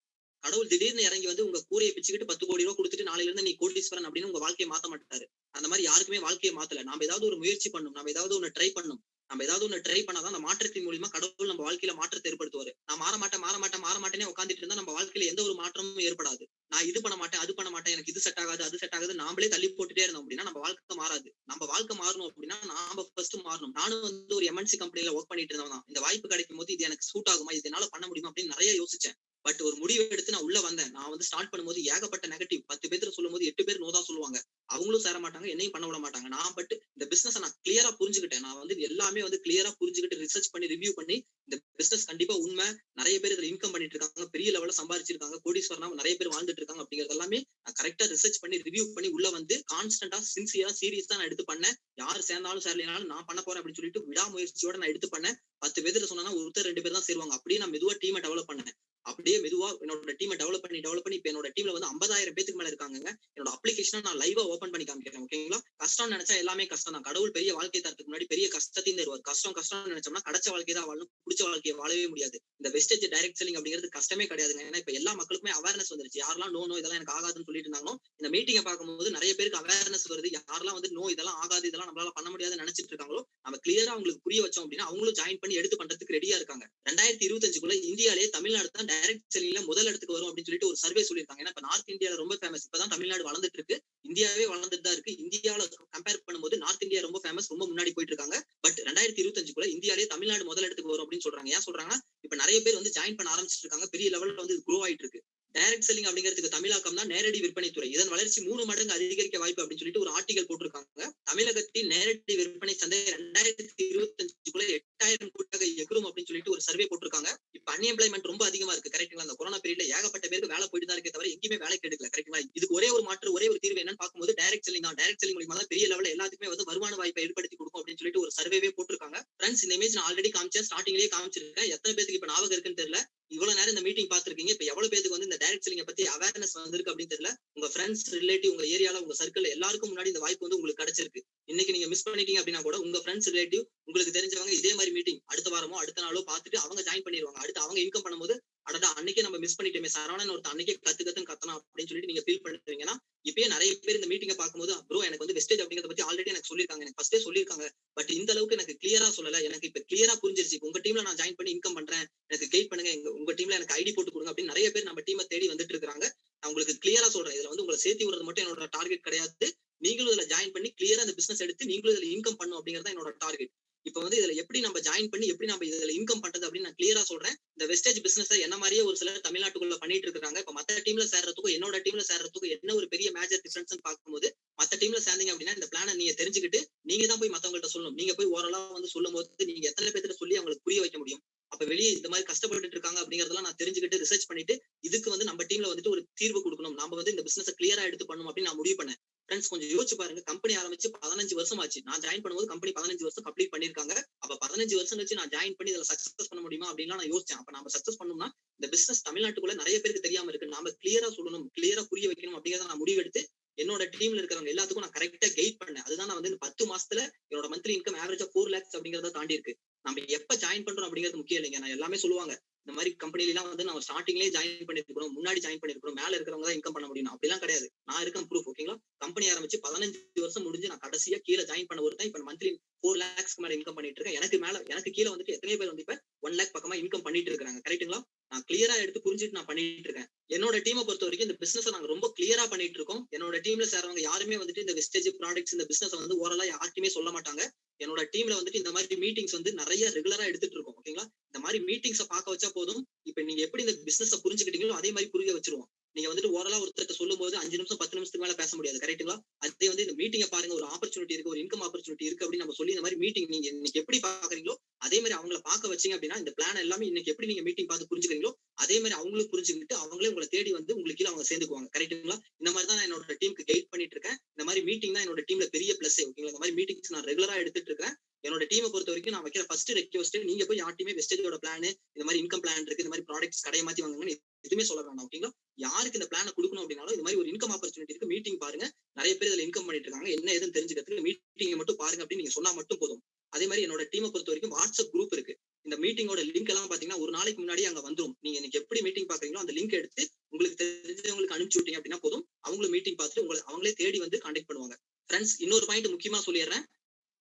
கடவுள் திடீர்னு இறங்கி வந்து உங்க கூரையை பிச்சுக்கிட்டு 10 கோடி ரூபாய் கொடுத்துட்டு நாளையில இருந்து நீ கோடீஸ்வரன் அப்படின்னு உங்க வாழ்க்கையை மாத்த மாட்டாரு. அந்த மாதிரி யாருக்குமே வாழ்க்கையை மாத்தல. நாம ஏதாவது ஒரு முயற்சி பண்ணணும், நம்ம ஏதாவது ஒண்ணு ட்ரை பண்ணணும். நம்ம ஏதாவது ஒண்ணு ட்ரை பண்ணாதான் அந்த மாற்றத்தின் மூலியமா கடவுள் நம்ம வாழ்க்கையில மாற்றத்தை ஏற்படுத்துவாரு. நான் மாற மாட்டேனே உட்காந்துட்டு இருந்தா நம்ம வாழ்க்கையில எந்த ஒரு மாற்றமும் ஏற்படாது. நான் இது பண்ண மாட்டேன், அது பண்ண மாட்டேன், எனக்கு இது செட் ஆகாது, அது செட் ஆகாது, நாமளே தள்ளி போட்டுட்டே இருந்தோம் அப்படின்னா நம்ம வாழ்க்கை மாறாது. நம்ம வாழ்க்கை மாறணும் அப்படின்னா நாம ஃபர்ஸ்ட் மாறணும். நானும் வந்து ஒரு எம்என்சி கம்பெனில ஒர்க் பண்ணிட்டு இருந்தவன் தான். இந்த வாய்ப்பு கிடைக்கும் போது இது எனக்கு சூட் ஆகுமா, இது என்னால பண்ண முடியுமா அப்படின்னு நிறைய யோசிச்சேன். பட் ஒரு முடிவு எடுத்து நான் உள்ள வந்தேன். நான் வந்து ஸ்டார்ட் பண்ணும்போது ஏகப்பட்ட நெகட்டிவ். 10 பேர் சொல்லும்போது 8 பேர் நோ தான் சொல்லுவாங்க. அவங்களும் சேர மாட்டாங்க, என்னையும் பண்ண விட மாட்டாங்க. நான் பட் இந்த பிசினஸ் நான் கிளியரா புரிஞ்சுக்கிட்டேன். நான் வந்து எல்லாமே வந்து கிளியரா புரிஞ்சுக்கிட்டு ரிசர்ச் பண்ணி ரிவ்யூ பண்ணி இந்த பிசினஸ் கண்டிப்பா உண்மை, நிறைய பேர் இதுல இன்கம் பண்ணிட்டு இருக்காங்க, பெரிய லெவல்ல சம்பாதிச்சிருக்காங்க, கோடீஸ்வரனா நிறைய பேர் வாழ்ந்துட்டு இருக்காங்க அப்படிங்கிறது எல்லாமே நான் கரெக்டா ரிசர்ச் பண்ணி ரிவ்யூ பண்ணி உள்ள வந்து கான்ஸ்டன்டா, சின்சியரா, சீரியஸா நான் எடுத்து பண்ணேன். யார் சேர்ந்தாலும் சேரலைனாலும் நான் பண்ண போறேன் அப்படின்னு சொல்லிட்டு விடாமுயற்சியோட நான் எடுத்து பண்ணேன். 10 பேர் சொன்னா ஒருத்தர் 2 பேர் தான் சேருவாங்க. அப்படியே நான் மெதுவா டீமை டெவலப் பண்ணேன். அப்படி அப்படியே மெதுவா என்னோட டீமை டெவலப் பண்ணி இப்ப என்னோட டீம்ல வந்து 50,000 பேத்துக்கு மேல இருக்காங்க. என்னோட அப்ளிகேஷனை நான் லைவா ஓபன் பண்ணி காமிக்கிறேன். ஓகேங்களா? கஷ்டம்னு நினைச்சா எல்லாமே கஷ்டம் தான். கடவுள் பெரிய வாழ்க்கை தரத்துக்கு முன்னாடி பெரிய கஷ்டத்தையும் தருவார். கஷ்டம்னு நினைச்சோம்னா கிடைச்ச வாழ்க்கை தான் வாழணும். புடிச்ச வாழ்க்கையை வாழவே முடியாது. இந்த வெஸ்டேஜ் டைரக்ட் செல்லிங் அப்படிங்கிறது கஷ்டமே கிடையாதுங்க. ஏன்னா இப்ப எல்லா மக்களுக்குமே அவேர்னஸ் வந்துருச்சு. யாரெல்லாம் நோ இதெல்லாம் எனக்கு ஆகாதுன்னு சொல்லிட்டு இருந்தாங்களோ, இந்த மீட்டிங்கை பார்க்கும்போது நிறைய பேருக்கு அவேர்னஸ் வருது. யாரெல்லாம் வந்து நோ இதெல்லாம் ஆகாது, இதெல்லாம் நம்மளால பண்ண முடியாதுன்னு நினைச்சிட்டு இருக்காங்களோ, நம்ம கிளியரா அவங்களுக்கு புரிய வச்சோம் அப்படின்னா அவங்களும் ஜாயின் பண்ணி எடுத்து பண்றதுக்கு ரெடியா இருக்காங்க. 2025க்குள்ள இந்தியாலே தமிழ்நாடு தான் டைரக்ட் செல்லிங்ல முதல் இடத்துக்கு வரும் அப்படின்னு சொல்லிட்டு ஒரு சர்வே சொல்லியிருக்காங்க. ஏன்னா இப்ப நார்த் இந்தியால ரொம்ப ஃபேமஸ். இப்பதான் தமிழ்நாடு வளர்ந்துட்டு இருக்கு. இந்தியாவே வளர்ந்துட்டு தான் இருக்கு. இந்தியாவில கம்பேர் பண்ணும்போது நார்த் இந்தியா ரொம்ப ஃபேமஸ், ரொம்ப முன்னாடி போயிட்டு இருக்காங்க. பட் 2025க்குள்ள இந்தியாலே தமிழ்நாடு முதல் இடத்துக்கு வரும் அப்படின்னு சொல்றாங்க. ஏன் சொல்றாங்கன்னா இப்ப நிறைய பேர் வந்து ஜாயின் பண்ண ஆரம்பிச்சிட்டு இருக்காங்க. பெரிய லெவல்ல வந்து க்ரோ ஆயிட்டு இருக்கு. டைரக்ட் செல்லிங் அப்படிங்கிறதுக்கு தமிழாக்கம் தான் நேரடி விற்பனை துறை. இதன் வளர்ச்சி 3 மடங்கு அதிகரிக்க வாய்ப்பு அப்படின்னு சொல்லிட்டு ஒரு ஆர்டிகல் போட்டிருக்காங்க. தமிழகத்தின் நேரடி விற்பனை சந்தை 2025க்குள்ள 8,000 கோடியாக எகிரும் அப்படின்னு சொல்லிட்டு ஒரு சர்வே போட்டிருக்காங்க. இப்ப அன்எம்ப்ளாய்மெண்ட் ரொம்ப அதிகமா இருக்கு. கரெக்ட்டுங்களா? அந்த கொரோனா பீரியட்ல ஏகப்பட்ட பேருக்கு வேலை போயிட்டு தான் இருக்கே தவிர எங்கேயுமே வேலை கிடைக்கல. கரெக்ட்டுங்களா? இதுக்கு ஒரே ஒரு மாற்று, ஒரே ஒரு தீர்வு என்னன்னு பார்க்கும்போது டைரக்ட் செல்லிங் தான். டைரக்ட் செல்லிங் மூலமா தான் பெரிய லெவல்ல எல்லாத்துக்குமே வந்து வருமான வாய்ப்பை ஏற்படுத்தி கொடுக்கும் அப்படின்னு சொல்லிட்டு ஒரு சர்வேவே போட்டிருக்காங்க. ஃப்ரெண்ட்ஸ், இந்த இமேஜ் நான் ஆல்ரெடி காமிச்சேன். ஸ்டார்டிங்லயே காமிச்சிருக்கேன். எத்தனை பேருக்கு இப்ப ஞாபகம் இருக்குன்னு தெரியல. இவ்வளவு நேரம் இந்த மீட்டிங் பாத்துருக்கீங்க. இப்ப எவ்வளவு பேருக்கு வந்து இந்த டைரக்ட் செல்லிங் பத்தி அவேர்னஸ் வந்திருக்கு அப்படின்னு தெரியல. உங்க ஃப்ரெண்ட்ஸ், ரிலேட்டிவ், உங்க ஏரியால, உங்க சர்க்கிள் எல்லாருக்கும் முன்னாடி இந்த வாய்ப்பு வந்து உங்களுக்கு கிடைச்சிருக்கு. இன்னைக்கு நீங்க மிஸ் பண்ணிட்டீங்க அப்படின்னா கூட உங்க ஃப்ரெண்ட்ஸ், ரிலேட்டிவ், உங்களுக்கு தெரிஞ்சவங்க இதே மாதிரி மீட்டிங் அடுத்த வாரமோ அடுத்த நாளோ பார்த்துட்டு அவங்க ஜாயின் பண்ணிடுவாங்க. அடுத்து அவங்க இன்கம் பண்ணும்போது அடடா அன்னைக்கே நம்ம மிஸ் பண்ணிட்டோமே, சரவணன் ஒருத்தன் அன்னைக்கே கத்துன்னு கத்தலாம் அப்படின்னு சொல்லிட்டு நீங்க ஃபீல் பண்ணுவீங்கன்னா, இப்பயே நிறைய பேர் இந்த மீட்டிங்கை பார்க்கும்போது ப்ரோ எனக்கு வந்து வெஸ்டேஜ் அப்படிங்கறத பத்தி ஆல்ரெடி எனக்கு சொல்லியிருக்காங்க, எனக்கு ஃபர்ஸ்டே சொல்லியிருக்காங்க. பட் இந்த அளவுக்கு எனக்கு கிளியரா சொல்லல. எனக்கு இப்ப கிளியரா புரிஞ்சிருச்சு. உங்க டீம்ல நான் ஜாயின் பண்ணி இன்கம் பண்றேன், எனக்கு கைட் பண்ணுங்க, உங்க டீம்ல எனக்கு ஐடி போட்டு கொடுங்க அப்படின்னு நிறைய பேர் நம்ம டீமை தேடி வந்துட்டு இருக்காங்க. நான் உங்களுக்கு கிளியரா சொல்றேன். இதுல வந்து உங்களை சேர்த்து விடுறது மட்டும் என்னோட டார்கெட் கிடையாது. நீங்களும் இதுல ஜாயின் பண்ணி கிளியரா இந்த பிசினஸ் எடுத்து நீங்களும் இதுல இன்கம் பண்ணும் அப்படிங்கறது என்னோட டார்கெட். இப்ப வந்து இதுல எப்படி நம்ம ஜாயின் பண்ணி எப்படி நம்ம இதுல இன்கம் பண்றது அப்படின்னு நான் கிளியரா சொல்றேன். இந்த வெஸ்டேஜ் பிசினஸ் என்ன மாதிரியே ஒரு சிலர் தமிழ்நாட்டுக்குள்ள பண்ணிட்டு இருக்காங்க. இப்ப மத்த டீம்ல சேர்றதுக்கும் என்னோட டீம்ல சேர்றதுக்கும் என்ன ஒரு பெரிய மேஜர் டிஃபரன்ஸ் பார்க்கும்போது, மத்த டீம்ல சேர்ந்தீங்க அப்படின்னா இந்த பிளானை நீங்க தெரிஞ்சுக்கிட்டு நீங்க தான் போய் மத்தவங்கள்ட்ட சொல்லணும். நீங்க போய் ஓரளா வந்து சொல்லும் போது நீங்க எத்தனை பேர்கிட்ட சொல்லி அவங்களுக்கு புரிய வைக்க முடியும். அப்ப வெளியே இந்த மாதிரி கஷ்டப்பட்டு இருக்காங்க அப்படிங்கறதெல்லாம் நான் தெரிஞ்சுக்கிட்டு ரிசர்ச் பண்ணிட்டு இதுக்கு வந்து நம்ம டீம்ல வந்துட்டு ஒரு தீர்வு கொடுக்கணும். நாம வந்து இந்த பிசினஸ் கிளியரா எடுத்து பண்ணணும் அப்படின்னு நான் முடிவு பண்ணேன். ஃப்ரெண்ட்ஸ், கொஞ்சம் யோசிச்சு பாருங்க. கம்பெனி ஆரம்பிச்சு 15 வருஷம் ஆச்சு. நான் ஜாயின் பண்ணும்போது கம்பெனி 15 வருஷம் கம்ப்ளீட் பண்ணிருக்காங்க. அப்ப 15 வருஷம் கழிச்சு நான் ஜாயின் பண்ணி இதுல சக்சஸ் பண்ண முடியுமா அப்படின்னு நான் யோசிச்சேன். அப்ப நம்ம சக்சஸ் பண்ணணும்னா இந்த பிசினஸ் தமிழ்நாட்டுக்குள்ள நிறைய பேருக்கு தெரியாம இருக்கு. நாம கிளியரா சொல்லணும், கிளியரா புரிய வைக்கணும் அப்படிங்கறத நான் முடிவெடுத்து என்னோட டீம்ல இருக்கிறவங்க எல்லாத்துக்கும் நான் கரெக்டா கைட் பண்ணேன். அதுதான் நான் வந்து இந்த 10 மாசத்துல என்னோட மந்த்லி இன்கம் ஆவரேஜா 4 lakhs அப்படிங்கறத தாண்டி இருக்கு. நம்ம எப்ப ஜாயின் பண்றோம் அப்படிங்கிறது முக்கியம் இல்லைங்க. நான் எல்லாமே சொல்லுவாங்க. இந்த மாதிரி கம்பெனில எல்லாம் வந்து நான் ஸ்டார்டிங்லேயே ஜாயின் பண்ணிருக்கணும், முன்னாடி ஜாயின் பண்ணிருக்கணும், மேல இருக்கிறவங்க தான் இன்கம் பண்ண முடியும் அப்படிலாம் கிடையாது. நான் இருக்கேன் ப்ரூஃப். ஓகேங்களா? கம்பெனி ஆரம்பிச்சு 15 வருஷம் முடிஞ்சு நான் கடைசியா கீழே ஜாயின் பண்ண ஒருத்தன் இப்ப மந்த்லி 4 lakhsக்கு மேல இன்கம் பண்ணிட்டு இருக்கேன். எனக்கு கீழே வந்துட்டு எத்தனை பேர் வந்து இப்ப 1 lakh பக்கமா இன்கம் பண்ணிட்டு இருக்காங்க. கரெக்ட்டுங்களா? நான் கிளியரா எடுத்து புரிஞ்சுட்டு நான் பண்ணிட்டு இருக்கேன். என்னோட டீமை பொறுத்த வரைக்கும் இந்த பிசினஸ் நாங்க ரொம்ப கிளியரா பண்ணிட்டு இருக்கோம். என்னோட டீம்ல சேர்றவங்க யாருமே வந்துட்டு இந்த வெஸ்டேஜ் ப்ராடக்ட்ஸ் இந்த பிசினஸ் வந்து ஓரலா யாருக்குமே சொல்ல மாட்டாங்க. என்னோட டீம்ல வந்துட்டு இந்த மாதிரி மீட்டிங்ஸ் வந்து நிறைய ரெகுலரா எடுத்துட்டு இருக்கோம். ஓகேங்களா? இந்த மாதிரி மீட்டிங்ஸ பார்க்க வச்சா போதும். இப்ப நீங்க எப்படி இந்த பிசினஸ் புரிஞ்சுக்கிட்டீங்களோ அதே மாதிரி புரிய வச்சிருவோம். நீங்க வந்துட்டு ஓரலா ஒருத்தர்ட்ட சொல்லும்போது 5 நிமிஷம் 10 நிமிஷத்துக்கு மேல பேச முடியாது. கரெக்ட்டுங்களா? அதே வந்து இந்த மீட்டிங்க பாருங்க, ஒரு ஆப்பர்ச்சுனிட்டி இருக்கு, ஒரு இன்கம் ஆப்பர்ச்சுனிட்டி இருக்கு அப்படின்னு நம்ம சொல்லி இந்த மாதிரி மீட்டிங் நீங்க இன்னைக்கு எப்படி பாக்குறீங்களோ அதே மாதிரி அவங்கள பார்க்க வச்சீங்க அப்படின்னா இந்த பிளான் எல்லாமே இன்னைக்கு எப்படி நீங்க மீட்டிங் பார்த்து புரிஞ்சுக்கிறீங்களோ அதே மாதிரி அவங்களும் புரிஞ்சுக்கிட்டு அவங்களே உங்களை தேடி வந்து உங்களுக்கு கீழே அவங்க சேர்ந்துக்குவாங்க. கரெக்ட்டுங்களா? இந்த மாதிரி தான் நான் என்னோட டீமுக்கு கைட் பண்ணிட்டு இருக்கேன். இந்த மாதிரி மீட்டிங் தான் என்னோட டீம்ல பெரிய பிளஸ். ஓகேங்களா? இந்த மாதிரி மீட்டிங்ஸ் நான் ரெகுலரா எடுத்துட்டு இருக்கேன். என்னோட டீமை பொறுத்த வரைக்கும் நான் வைக்கிற ஃபர்ஸ்ட் ரெக்வெஸ்ட், நீங்க போய் யார்ட்டையுமே வெஸ்டேஜோட பிளான், இந்த மாதிரி இன்கம் பிளான் இருக்கு, இந்த மாதிரி ப்ராடக்ட்ஸ் கடையை மாத்தி வாங்குங்கன்னு எதுவுமே சொல்ல வேண்டாம். ஓகேங்களா? யாருக்கு இந்த பிளானை கொடுக்கணும் அப்படின்னாலும் இந்த மாதிரி ஒரு இன்கம் ஆப்பர்ச்சுனிட்டி இருக்கு, மீட்டிங் பாருங்க, நிறைய பேர் இதுல இன்கம் பண்ணிட்டு இருக்காங்க, என்ன ஏதுன்னு தெரிஞ்சுக்கிறதுக்கு மீட்டிங் மட்டும் பாருங்க அப்படின்னு நீங்க சொன்னா மட்டும் போதும். அதே மாதிரி என்னோட டீமை பொறுத்த வரைக்கும் வாட்ஸ்அப் குரூப் இருக்கு. இந்த மீட்டிங்கோட லிங்க் எல்லாம் பாத்தீங்கன்னா ஒரு நாளைக்கு முன்னாடி அங்க வந்துரும். நீங்க இன்னைக்கு எப்படி மீட்டிங் பாக்குறீங்களோ அந்த லிங்க் எடுத்து உங்களுக்கு தெரிஞ்சவங்களுக்கு அனுப்பிச்சு விட்டீங்க அப்படின்னா போதும். அவங்களும் மீட்டிங் பார்த்துட்டு உங்களை அவங்களே தேடி வந்து கான்டாக்ட் பண்ணுவாங்க. ஃப்ரெண்ட்ஸ், இன்னொரு பாயிண்ட் முக்கியமா சொல்லிடுறேன்.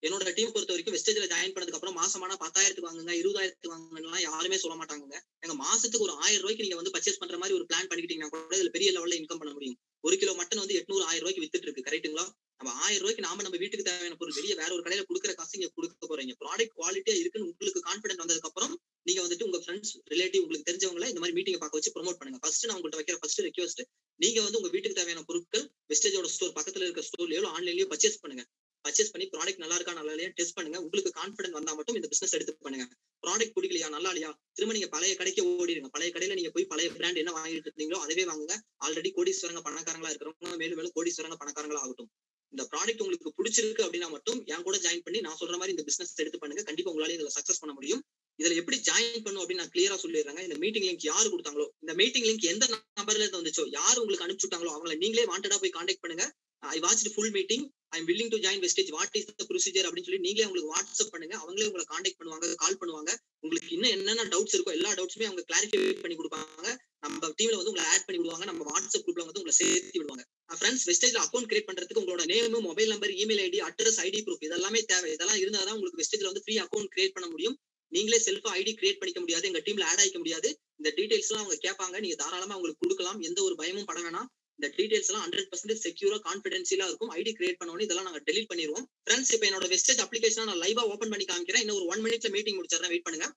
என்னோட டீம் பொறுத்த வரைக்கும் வெஸ்டேஜ்ல ஜாயின் பண்ணதுக்கு அப்புறம் மாசமான 10,000க்கு வாங்குங்க, 20,000க்கு வாங்குங்கலாம் யாருமே சொல்ல மாட்டாங்க. எங்க மாசத்துக்கு ஒரு 1000 ரூபாய்க்கு நீங்க வந்து பர்ச்சேஸ் பண்ற மாதிரி ஒரு பிளான் பண்ணிக்கிட்டீங்கன்னா கூட இதுல பெரிய லெவல்ல இன்கம் பண்ண முடியும். 1 கிலோ மட்டன் வந்து 800, 1000 ரூபாய்க்கு வித்துட்டு இருக்கு. கரெக்ட்டுங்களா? நம்ம 1000 ரூபாய்க்கு நம்ம வீட்டுக்கு தேவையான பொருள் வெளியே வேற ஒரு கடையில கொடுக்குற காசு இங்க கொடுக்க போறீங்க. ப்ராடக்ட் குவாலிட்டியா இருக்குன்னு உங்களுக்கு கான்பிடன்ட் வந்ததுக்கு அப்புறம் நீங்க வந்துட்டு உங்க ஃப்ரெண்ட்ஸ், ரிலேட்டிவ், உங்களுக்கு தெரிஞ்சவங்கள இந்த மாதிரி மீட்டிங் பார்க்க வச்சு ப்ரோமோட் பண்ணுங்க. ஃபர்ஸ்ட் நான் உங்கள்ட்ட வைக்கிற ஃபர்ஸ்ட் ரெக்வெஸ்ட், நீங்க வந்து உங்க வீட்டுக்கு தேவையான பொருட்கள் வெஸ்டேஜோட ஸ்டோர் பக்கத்துல இருக்க ஸ்டோர்லயோ ஆன்லைன்லயோ பர்ச்சேஸ் பண்ணுங்க. பர்ச்சேஸ் பண்ணி ப்ராடக்ட் நல்லா இருக்கா நல்லா இல்லையா டெஸ்ட் பண்ணுங்க. உங்களுக்கு கான்பிடன்ட் வந்தா மட்டும் இந்த பிசினஸ் எடுத்து பண்ணுங்க. ப்ராடக்ட் பிடிக்கலையா, நல்லா இல்லையா, திரும்ப நீங்க பழைய கடைக்கு ஓடிடுங்க. பழைய கடையில நீங்க போய் பழைய பிராண்ட் என்ன வாங்கிட்டு இருந்தீங்களோ அதவே வாங்குங்க. ஆல்ரெடி கோடீஸ்வரங்க பணக்காரங்களா இருக்கிறவங்க மேலும் மேலும் கோடீஸ்வரங்க பணக்காரங்களா ஆகட்டும். இந்த ப்ராடக்ட் உங்களுக்கு பிடிச்சிருக்கு அப்படின்னா மட்டும் என் கூட ஜாயின் பண்ணி நான் சொல்ற மாதிரி இந்த பிசினஸ் எடுத்து பண்ணுங்க. கண்டிப்பா உங்களால இதுல சக்சஸ் பண்ண முடியும். இதுல எப்படி ஜாயின் பண்ணும் அப்படின்னு நான் கிளியரா சொல்லிடுறேங்க. இந்த மீட்டிங் லிங்க் யாரு குடுத்தாங்களோ, இந்த மீட்டிங் லிங்க் எந்த நம்பர்ல இருந்து வந்துச்சோ, யார் உங்களுக்கு அனுப்பிச்சு விட்டாங்களோ அவங்கள நீங்களே வாண்டடா போய் கான்டாக்ட் பண்ணுங்க. I watched full meeting. I am willing to join Vestige. What is the procedure அப்படின்னு சொல்லி நீங்களே அவங்களுக்கு வாட்ஸ்அப் பண்ணுங்க. அவங்களே உங்கள கான்டாக்ட் பண்ணுவாங்க, கால் பண்ணுவாங்க. உங்களுக்கு இன்னும் என்னென்ன டவுட்ஸ் இருக்கோ எல்லா டவுட்ஸுமே அவங்க கிளாரிஃபை பண்ணி குடுப்பாங்க. நம்ம டீம்ல வந்து உங்கள ஆட் பண்ணி விடுவாங்க. நம்ம வாட்ஸ்அப் குரூப்ல வந்து உங்கள சேர்த்து விடுவாங்க. ஃபிரெண்ட்ஸ், வெஸ்டேஜ்ல அக்கவுண்ட் கிரியேட் பண்றதுக்கு உங்களோட name, mobile number, email ID, address, ID proof இதெல்லாமே தேவை. இதெல்லாம் இருந்தா தான் உங்களுக்கு வெஸ்டேஜ்ல வந்து ஃப்ரீ அக்கவுண்ட் கிரியேட் பண்ண முடியும். நீங்களே செல்ஃபா ஐடி கிரியேட் பண்ணிக்க முடியாது. எங்க டீம்ல ஆட் ஆயிக்க முடியாது. இந்த டீடைல்ஸ்லாம் அவங்க கேட்பாங்க. நீங்க தாராளமா அவங்களுக்கு குடுக்கலாம். எந்த ஒரு பயமும் பட வேணாம். இந்த டீடைல்ஸ் எல்லாம் 100% செக்யூரா, கான்ஃபிடென்ஷியலா இருக்கும். ஐடி கிரியேட் பண்ண உடனே இதெல்லாம் நாங்க டெலீட் பண்ணிருவோம். ஃபிரெண்ட்ஸ், இப்போ என்னோட வெஸ்டேஜ் அப்ளிகேஷன நான் லைவா ஓபன் பண்ணி காமிக்கிறேன். இன்னும் ஒரு 1 மினிட்ல மீட்டிங் முடிச்சிடுறேன். வெயிட் பண்ணுங்க.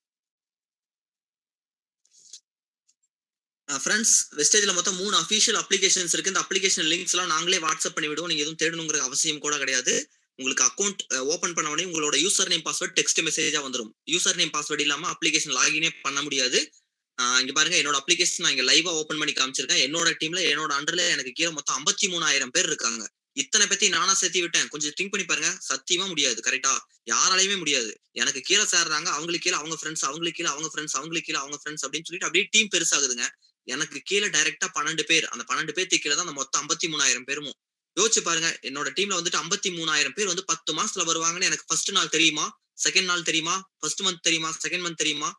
ஃப்ரெண்ட்ஸ், வெஸ்டேஜ்ல மொத்தம் 3 அஃபிஷியல் அப்ளிகேஷன்ஸ் இருக்கு. இந்த அப்ளிகேஷன் லிங்க்ஸ்லாம் நாங்களே வாட்ஸ்அப் பண்ணி விடுவோம். நீங்க எதுவும் தேடணுங்கிற அவசியம் கூட கிடையாது. உங்களுக்கு அக்கவுண்ட் ஓப்பன் பண்ண உடனே உங்களோட யூசர் நேம் பாஸ்வேர்ட் டெக்ஸ்ட் மெசேஜா வந்துரும். யூசர் நேம் பாஸ்வேர்ட் இல்லாம அப்ளிகேஷன் லாகினே பண்ண முடியாது. இங்க பாருங்க, என்னோட அப்ளிகேஷன் நான் இங்க லைவா ஓப்பன் பண்ணி காமிச்சிருக்கேன். என்னோட டீம்ல என்னோட அண்டர்ல எனக்கு கீழ மொத்தம் 53,000 பேர் இருக்காங்க. இத்தனை பேத்தையும் நானா சேர்த்து விட்டேன். கொஞ்சம் திங்க் பண்ணி பாருங்க. சத்தியமா முடியாது. கரெக்ட்டா? யாராலயுமே முடியாது. எனக்கு கீழ சேர்றாங்க. அவங்களுக்கு கீழ அவங்க ஃபிரெண்ட்ஸ், அவங்களுக்கு கீழ அவங்க ஃபிரெண்ட்ஸ், அவங்களுக்கு கீழ அவங்க ஃபிரெண்ட்ஸ் அப்படின்னு சொல்லிட்டு அப்படியே டீம் பெருசாகுதுங்க. எனக்கு கீழ டைரக்ட்டா 12 பேர். அந்த 12 பேத்துக்கு கீழ தான் அந்த மொத்தம் 53,000 பேரும். யோசிச்சு பாருங்க. என்னோட டீம்ல வந்துட்டு 53,000 பேர் வந்து 10 மாசத்துல வருவாங்கன்னு எனக்கு ஃபர்ஸ்ட் நாள் தெரியுமா? செகண்ட் நாள் தெரியுமா? ஃபர்ஸ்ட் மந்த் தெரியுமா? செகண்ட் மந்த் தெரியுமா?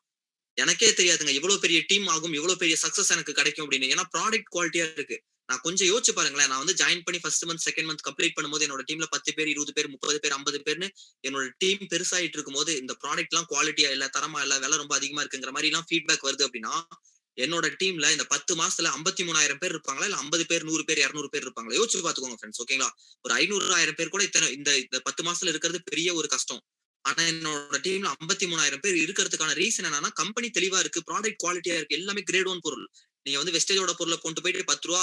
எனக்கே தெரியாதுங்க. இவ்வளவு பெரிய டீம் ஆகும், இவ்வளவு பெரிய சக்சஸ் எனக்கு கிடைக்கும் அப்படின்னு. ஏன்னா ப்ராடக்ட் குவாலிட்டியா இருக்கு. நான் கொஞ்சம் யோசிச்சு பாருங்களேன். நான் வந்து ஜாயின் பண்ணி first month, second month complete பண்ணும்போது என்னோட டீம்ல 10 பேர், 20 பேர், 30 பேர், 50 பேர்ன்னு என்னோட டீம் பெருசாயிட்டு இருக்கும்போது இந்த ப்ராடக்ட்லாம் குவாலிட்டியா இல்ல, தரமா இல்ல, விலை ரொம்ப அதிகமா இருக்குங்கிற மாதிரி எல்லாம் ஃபீட்பேக் வருது அப்படின்னா, என்னோட டீம்ல இந்த 10 மாசத்துல 53,000 பேர் இருப்பாங்களா? இல்ல 50 பேர், 100 பேர், 200 பேர் இருப்பாங்களா? யோசிச்சு பாத்துக்கோங்க ஃப்ரெண்ட்ஸ். ஓகேங்களா? ஒரு 500, 1000 பேர் கூட இந்த 10 மாசத்துல இருக்கிறது பெரிய ஒரு கஷ்டம். ஆனா என்னோட டீம்ல 53,000 பேர் இருக்கிறதுக்கான ரீசன் என்னன்னா, கம்பெனி தெளிவா இருக்கு, ப்ராடக்ட் குவாலிட்டியா இருக்கு, எல்லாமே கிரேட் 1 பொருள். நீங்க வந்து வெஸ்டேஜோட பொருள கொண்டு போயிட்டு ரூ. 10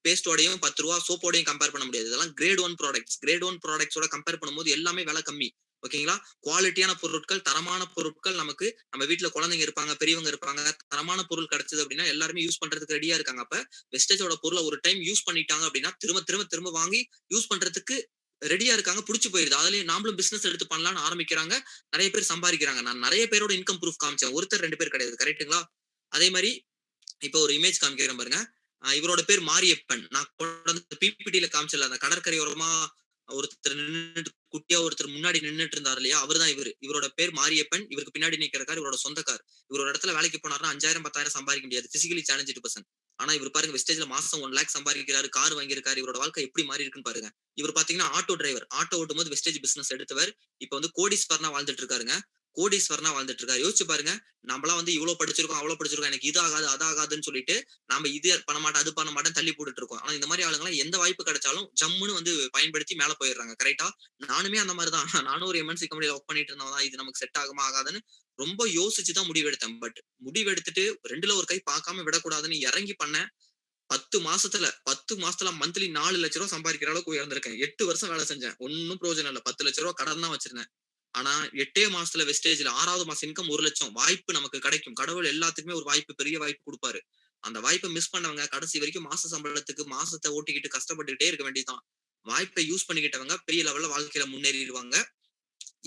பேஸ்டோடையும் ரூ. 10 சோப்போடையும் கம்பேர் பண்ண முடியாது. இதெல்லாம் கிரேட் 1 ப்ராடக்ட்ஸ். கிரேட் 1 ப்ராடக்ட்ஸோட கம்பேர் பண்ணும்போது எல்லாமே விலை கம்மி. ஓகேங்களா? குவாலிட்டியான பொருட்கள், தரமான பொருட்கள் நமக்கு நம்ம வீட்ல குழந்தைங்க இருப்பாங்க, பெரியவங்க இருப்பாங்க. தரமான பொருள் கிடைச்சது அப்படின்னா எல்லாருமே யூஸ் பண்றதுக்கு ரெடியா இருக்காங்க. அப்ப வெஸ்டேஜோட பொருள ஒரு டைம் யூஸ் பண்ணிட்டாங்க அப்படின்னா, திரும்ப திரும்ப திரும்ப வாங்கி யூஸ் பண்றதுக்கு ரெடியா இருக்காங்க. புடிச்சு போயிருது. அதுலயும் நாமளும் பிசினஸ் எடுத்து பண்ணலாம்னு ஆரம்பிக்கிறாங்க. நெறைய பேர் சம்பாதிக்கிறாங்க. நான் நெறைய பேரோட இன்கம் ப்ரூஃப் காமிச்சேன். ஒருத்தர் 2 பேர் கிடையாது. கரெக்ட்டுங்களா? அதே மாரி இப்ப ஒரு இமேஜ் காமிக்கிறேன் பாருங்க. இவரோட பேர் மாரியப்பன். நான் கொண்டு வந்து பிபிடில காமிச்சேன்ல, அந்த கடற்கரையோரமா ஒருத்தர் நின்னுட்டு குட்டியா ஒருத்தர் முன்னாடி நின்னுட்டு இருந்தாரு இல்லையா? அவர்தான் இவரு. இவரோட பேர் மாரியப்பன். இவருக்கு பின்னாடி நிக்கிற கார் இவரோட சொந்த கார். இவர் ஒரு இடத்துல வேலைக்கு போனாருன்னா 5,000, 10,000 சம்பாதிக்க முடியாது. Physically challenged person. ஆனா இவர் பாருங்க, வெஸ்டேஜ்ல மாசம் 1 லேக் சம்பாதிக்கிறாரு. கார் வாங்கியிருக்காரு. இவரோட வாழ்க்கை எப்படி மாறி இருக்குன்னு பாருங்க. இவர் பாத்தீங்கன்னா ஆட்டோ டிரைவர். ஆட்டோ ஓட்டும்போது வெஸ்டேஜ் பிசினஸ் எடுத்தவர். இப்ப வந்து கோடீஸ்வரனா வாழ்ந்துட்டு இருக்காருங்க. கோடீஸ்வரனா வாழ்ந்துட்டு இருக்காரு. யோசிச்சு பாருங்க. நம்மலாம் வந்து இவ்ளோ படிச்சிருக்கோம், அவ்ளோ படிச்சிருக்கோம். எனக்கு இது ஆகாது, அது ஆகாதுன்னு சொல்லிட்டு நாம இது பண்ண மாட்டேன், அது பண்ண மாட்டேன் தள்ளி போட்டுட்டு இருக்கோம். ஆனா இந்த மாரி ஆளுங்கலாம் எந்த வாய்ப்பு கிடைச்சாலும் ஜம்முன்னு வந்து பயன்படுத்தி மேல போயிடுறாங்க. கரெக்ட்டா? நானுமே அந்த மாரி தான். நானும் ஒரு எம்என்சி கம்பெனில வொர்க் பண்ணிட்டு இருந்தவன் தான். இது நமக்கு செட் ஆகுமா? ஆகாதுன்னு ரொம்ப யோசிச்சு தான் முடிவெடுத்தேன். பட் முடிவெடுத்துட்டு 2ல ஒரு கை பார்க்காம விடக்கூடாதுன்னு இறங்கி பண்ணேன். 10 மாசத்துல மந்த்லி ரூ. 4,00,000 சம்பாதிக்கிற அளவுக்கு உயர்ந்திருக்கேன். 8 வருஷம் வேலை செஞ்சேன். ஒண்ணும் பிரயோஜனம் இல்ல. ரூ. 10,00,000 கடன் தான் வச்சிருந்தேன். ஆனா 8 மாசத்துல வெஸ்டேஜ்ல 6வது மாசம் இன்கம் 1,00,000 வாய்ப்பு நமக்கு கிடைக்கும். கடவுள் எல்லாத்துக்குமே ஒரு வாய்ப்பு, பெரிய வாய்ப்பு குடுப்பாரு. அந்த வாய்ப்ப மிஸ் பண்ணவங்க கடைசி வரைக்கும் மாச சம்பளத்துக்கு மாசத்த ஓட்டிக்கிட்டு கஷ்டப்பட்டுக்கிட்டே இருக்க வேண்டியதுதான். வாய்ப்பை யூஸ் பண்ணிக்கிட்டவங்க பெரிய லெவல்ல வாழ்க்கையில முன்னேறிருவாங்க.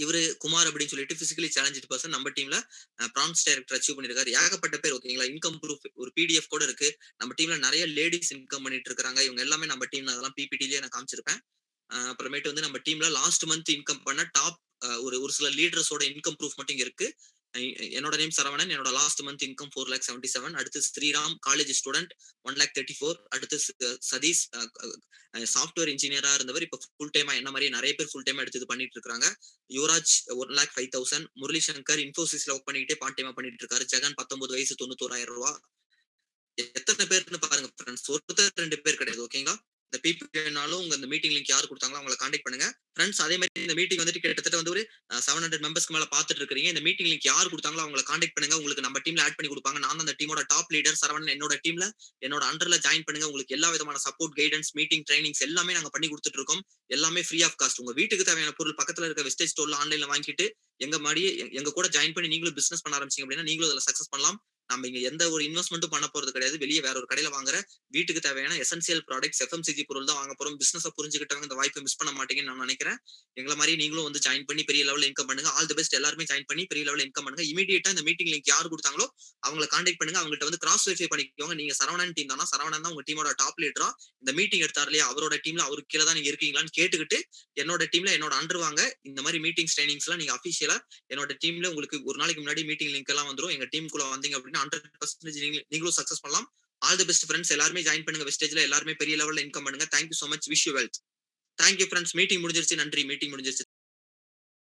இவரு குமார் அப்படின்னு சொல்லிட்டு பிசிக்கலி சேலஞ்சு பர்சன் நம்ம டீம்ல பிரான்ஸ் டைரக்டர் அச்சீவ் பண்ணிருக்காரு. ஏகப்பட்ட பேர். ஓகேங்களா? இன்கம் ப்ரூஃப் ஒரு பிடிஎஃப் கூட இருக்கு. நம்ம டீம்ல நிறைய லேடிஸ் இன்கம் பண்ணிட்டு இருக்காங்க. இவங்க எல்லாமே நம்ம டீம்ல அதெல்லாம் பிபிடிலயே நான் காமிச்சிருப்பேன். அப்புறமேட்டு வந்து நம்ம டீம்ல லாஸ்ட் மந்த் இன்கம் பண்ண டாப் ஒரு ஒரு சில லீடர்ஸோட இன்கம் ப்ரூஃப் மட்டும் இங்க இருக்கு. என்னோட நேம் சரவணன். என்னோட லாஸ்ட் மந்த் இன்கம் 4,77,000. அடுத்து ஸ்ரீராம் காலேஜ் ஸ்டூடெண்ட் 1,34,000. அடுத்து சதீஷ் சாஃப்ட்வேர் இன்ஜினியரா இருந்தவர். இப்ப ஃபுல் டைமா என்ன மாதிரி நிறைய பேர் ஃபுல் டைமா எடுத்து இது பண்ணிட்டு இருக்காங்க. யுவராஜ் 1,05,000. முரளி சங்கர் இன்ஃபோசிஸ்ல ஒர்க் பண்ணிக்கிட்டே பார்ட் டைமா பண்ணிட்டு இருக்காரு. ஜெகன் 19 வயசு ரூ. 91,000. எத்தனை பேர்ன்னு பாருங்க ஃப்ரெண்ட்ஸ். ஒருத்தர் 2 பேர் கிடையாது. ஓகேங்களா? இந்த பிபிடினாலும் உங்க இந்த மீட்டிங் லிங்க் யார் குடுத்தாங்களோ அவங்கள கான்டாக்ட் பண்ணுங்க. ஃப்ரெண்ட்ஸ், அதே மாதிரி இந்த மீட்டிங் வந்துட்டு கிட்டத்தட்ட வந்து ஒரு 700 மெம்பர்ஸ்க்கு மேல பார்த்துட்டு இருக்கீங்க. இந்த மீட்டிங் லிங்க் யார் குடுத்தாங்களோ அவங்கள கான்டாக்ட் பண்ணுங்க. உங்களுக்கு நம்ம டீம்ல ஆட் பண்ணி குடுப்பாங்க. நான் தான் அந்த டீமோட டாப் லீடர் சரவணன். என்னோட டீம்ல என்னோட அண்டர்ல ஜாயின் பண்ணுங்க. உங்களுக்கு எல்லா விதமான சப்போர்ட், கைடன்ஸ், மீட்டிங், ட்ரெய்னிங்ஸ் எல்லாமே நாங்க பண்ணி குடுத்துட்டு இருக்கோம். எல்லாமே ஃப்ரீ ஆஃப் காஸ்ட். உங்க வீட்டுக்கு தேவையான பொருள் பக்கத்துல இருக்க வெஸ்டேஜ் ஸ்டோர்ல ஆன்லைன்ல வாங்கிட்டு எங்க மாடியே எங்க கூட ஜாயின் பண்ணி நீங்களும் பிசினஸ் பண்ண ஆரம்பிச்சீங்க அப்படின்னா நீங்களும் அதுல சக்சஸ் பண்ணலாம். நம்ம இங்க எந்த ஒரு இன்வெஸ்ட்மெண்ட்டும் பண்ண போறது கிடையாது. வெளிய வேற ஒரு கடையில வாங்குற வீட்டுக்கு தேவையான எசென்சியல் ப்ராடக்ட்ஸ், எஃப்எம்சிஜி பொருள் தான் வாங்க போறோம். பிசினஸ புரிஞ்சுக்கிட்டவங்க இந்த வாய்ப்பை மிஸ் பண்ண மாட்டீங்கன்னு நான் நினைக்கிறேன். எங்கள மாரி நீங்களும் வந்து ஜாயின் பண்ணி பெரிய லெவல்ல இன்கம் பண்ணுங்க. ஆல் தி பெஸ்ட் எல்லாருமே ஜாயின் பண்ணி பெரிய லெவல்ல இன்கம் பண்ணுங்க. இமிடியேட்டா இந்த மீட்டிங் லிங்க் யார் குடுத்தாங்களோ அவங்கள கான்டாக்ட் பண்ணுங்க. அவங்கள்ட்ட வந்து கிராஸ் வெரிஃபை பண்ணிக்கோங்க. நீங்க சரவணன் டீம் தானா? சரவணன் தான் உங்க டீமோட டாப் லீடரா? இந்த மீட்டிங் எடுத்தார் இல்லையா? அவரோட டீம்ல அவருக்கு கீழ தான் நீங்க இருக்கீங்களான்னு கேட்டுக்கிட்டு, என்னோட டீம்ல என்னோட அண்டர் வாங்க. இந்த மாரி மீட்டிங்ஸ், ட்ரெய்னிங்ஸ்லாம் நீங்க அபிஷியலா என்னோட டீம்ல உங்களுக்கு ஒரு நாளைக்கு முன்னாடி மீட்டிங் லிங்க் எல்லாம் வந்துரும். எங்க டீமுக்குள்ள வந்தீங்க அப்படின்னா 100% நீங்களும் சக்சஸ் பண்ணலாம். All the best friends. எல்லாருமே ஜாயின் பண்ணுங்க. வெஸ்டேஜ்ல எல்லாருமே பெரிய லெவல்ல இன்கம் பண்ணுங்க. Thank you so much. Wish you wealth. Thank you friends. Meeting முடிஞ்சிருச்சு. நன்றி. மீட்டிங் முடிஞ்சிருச்சு.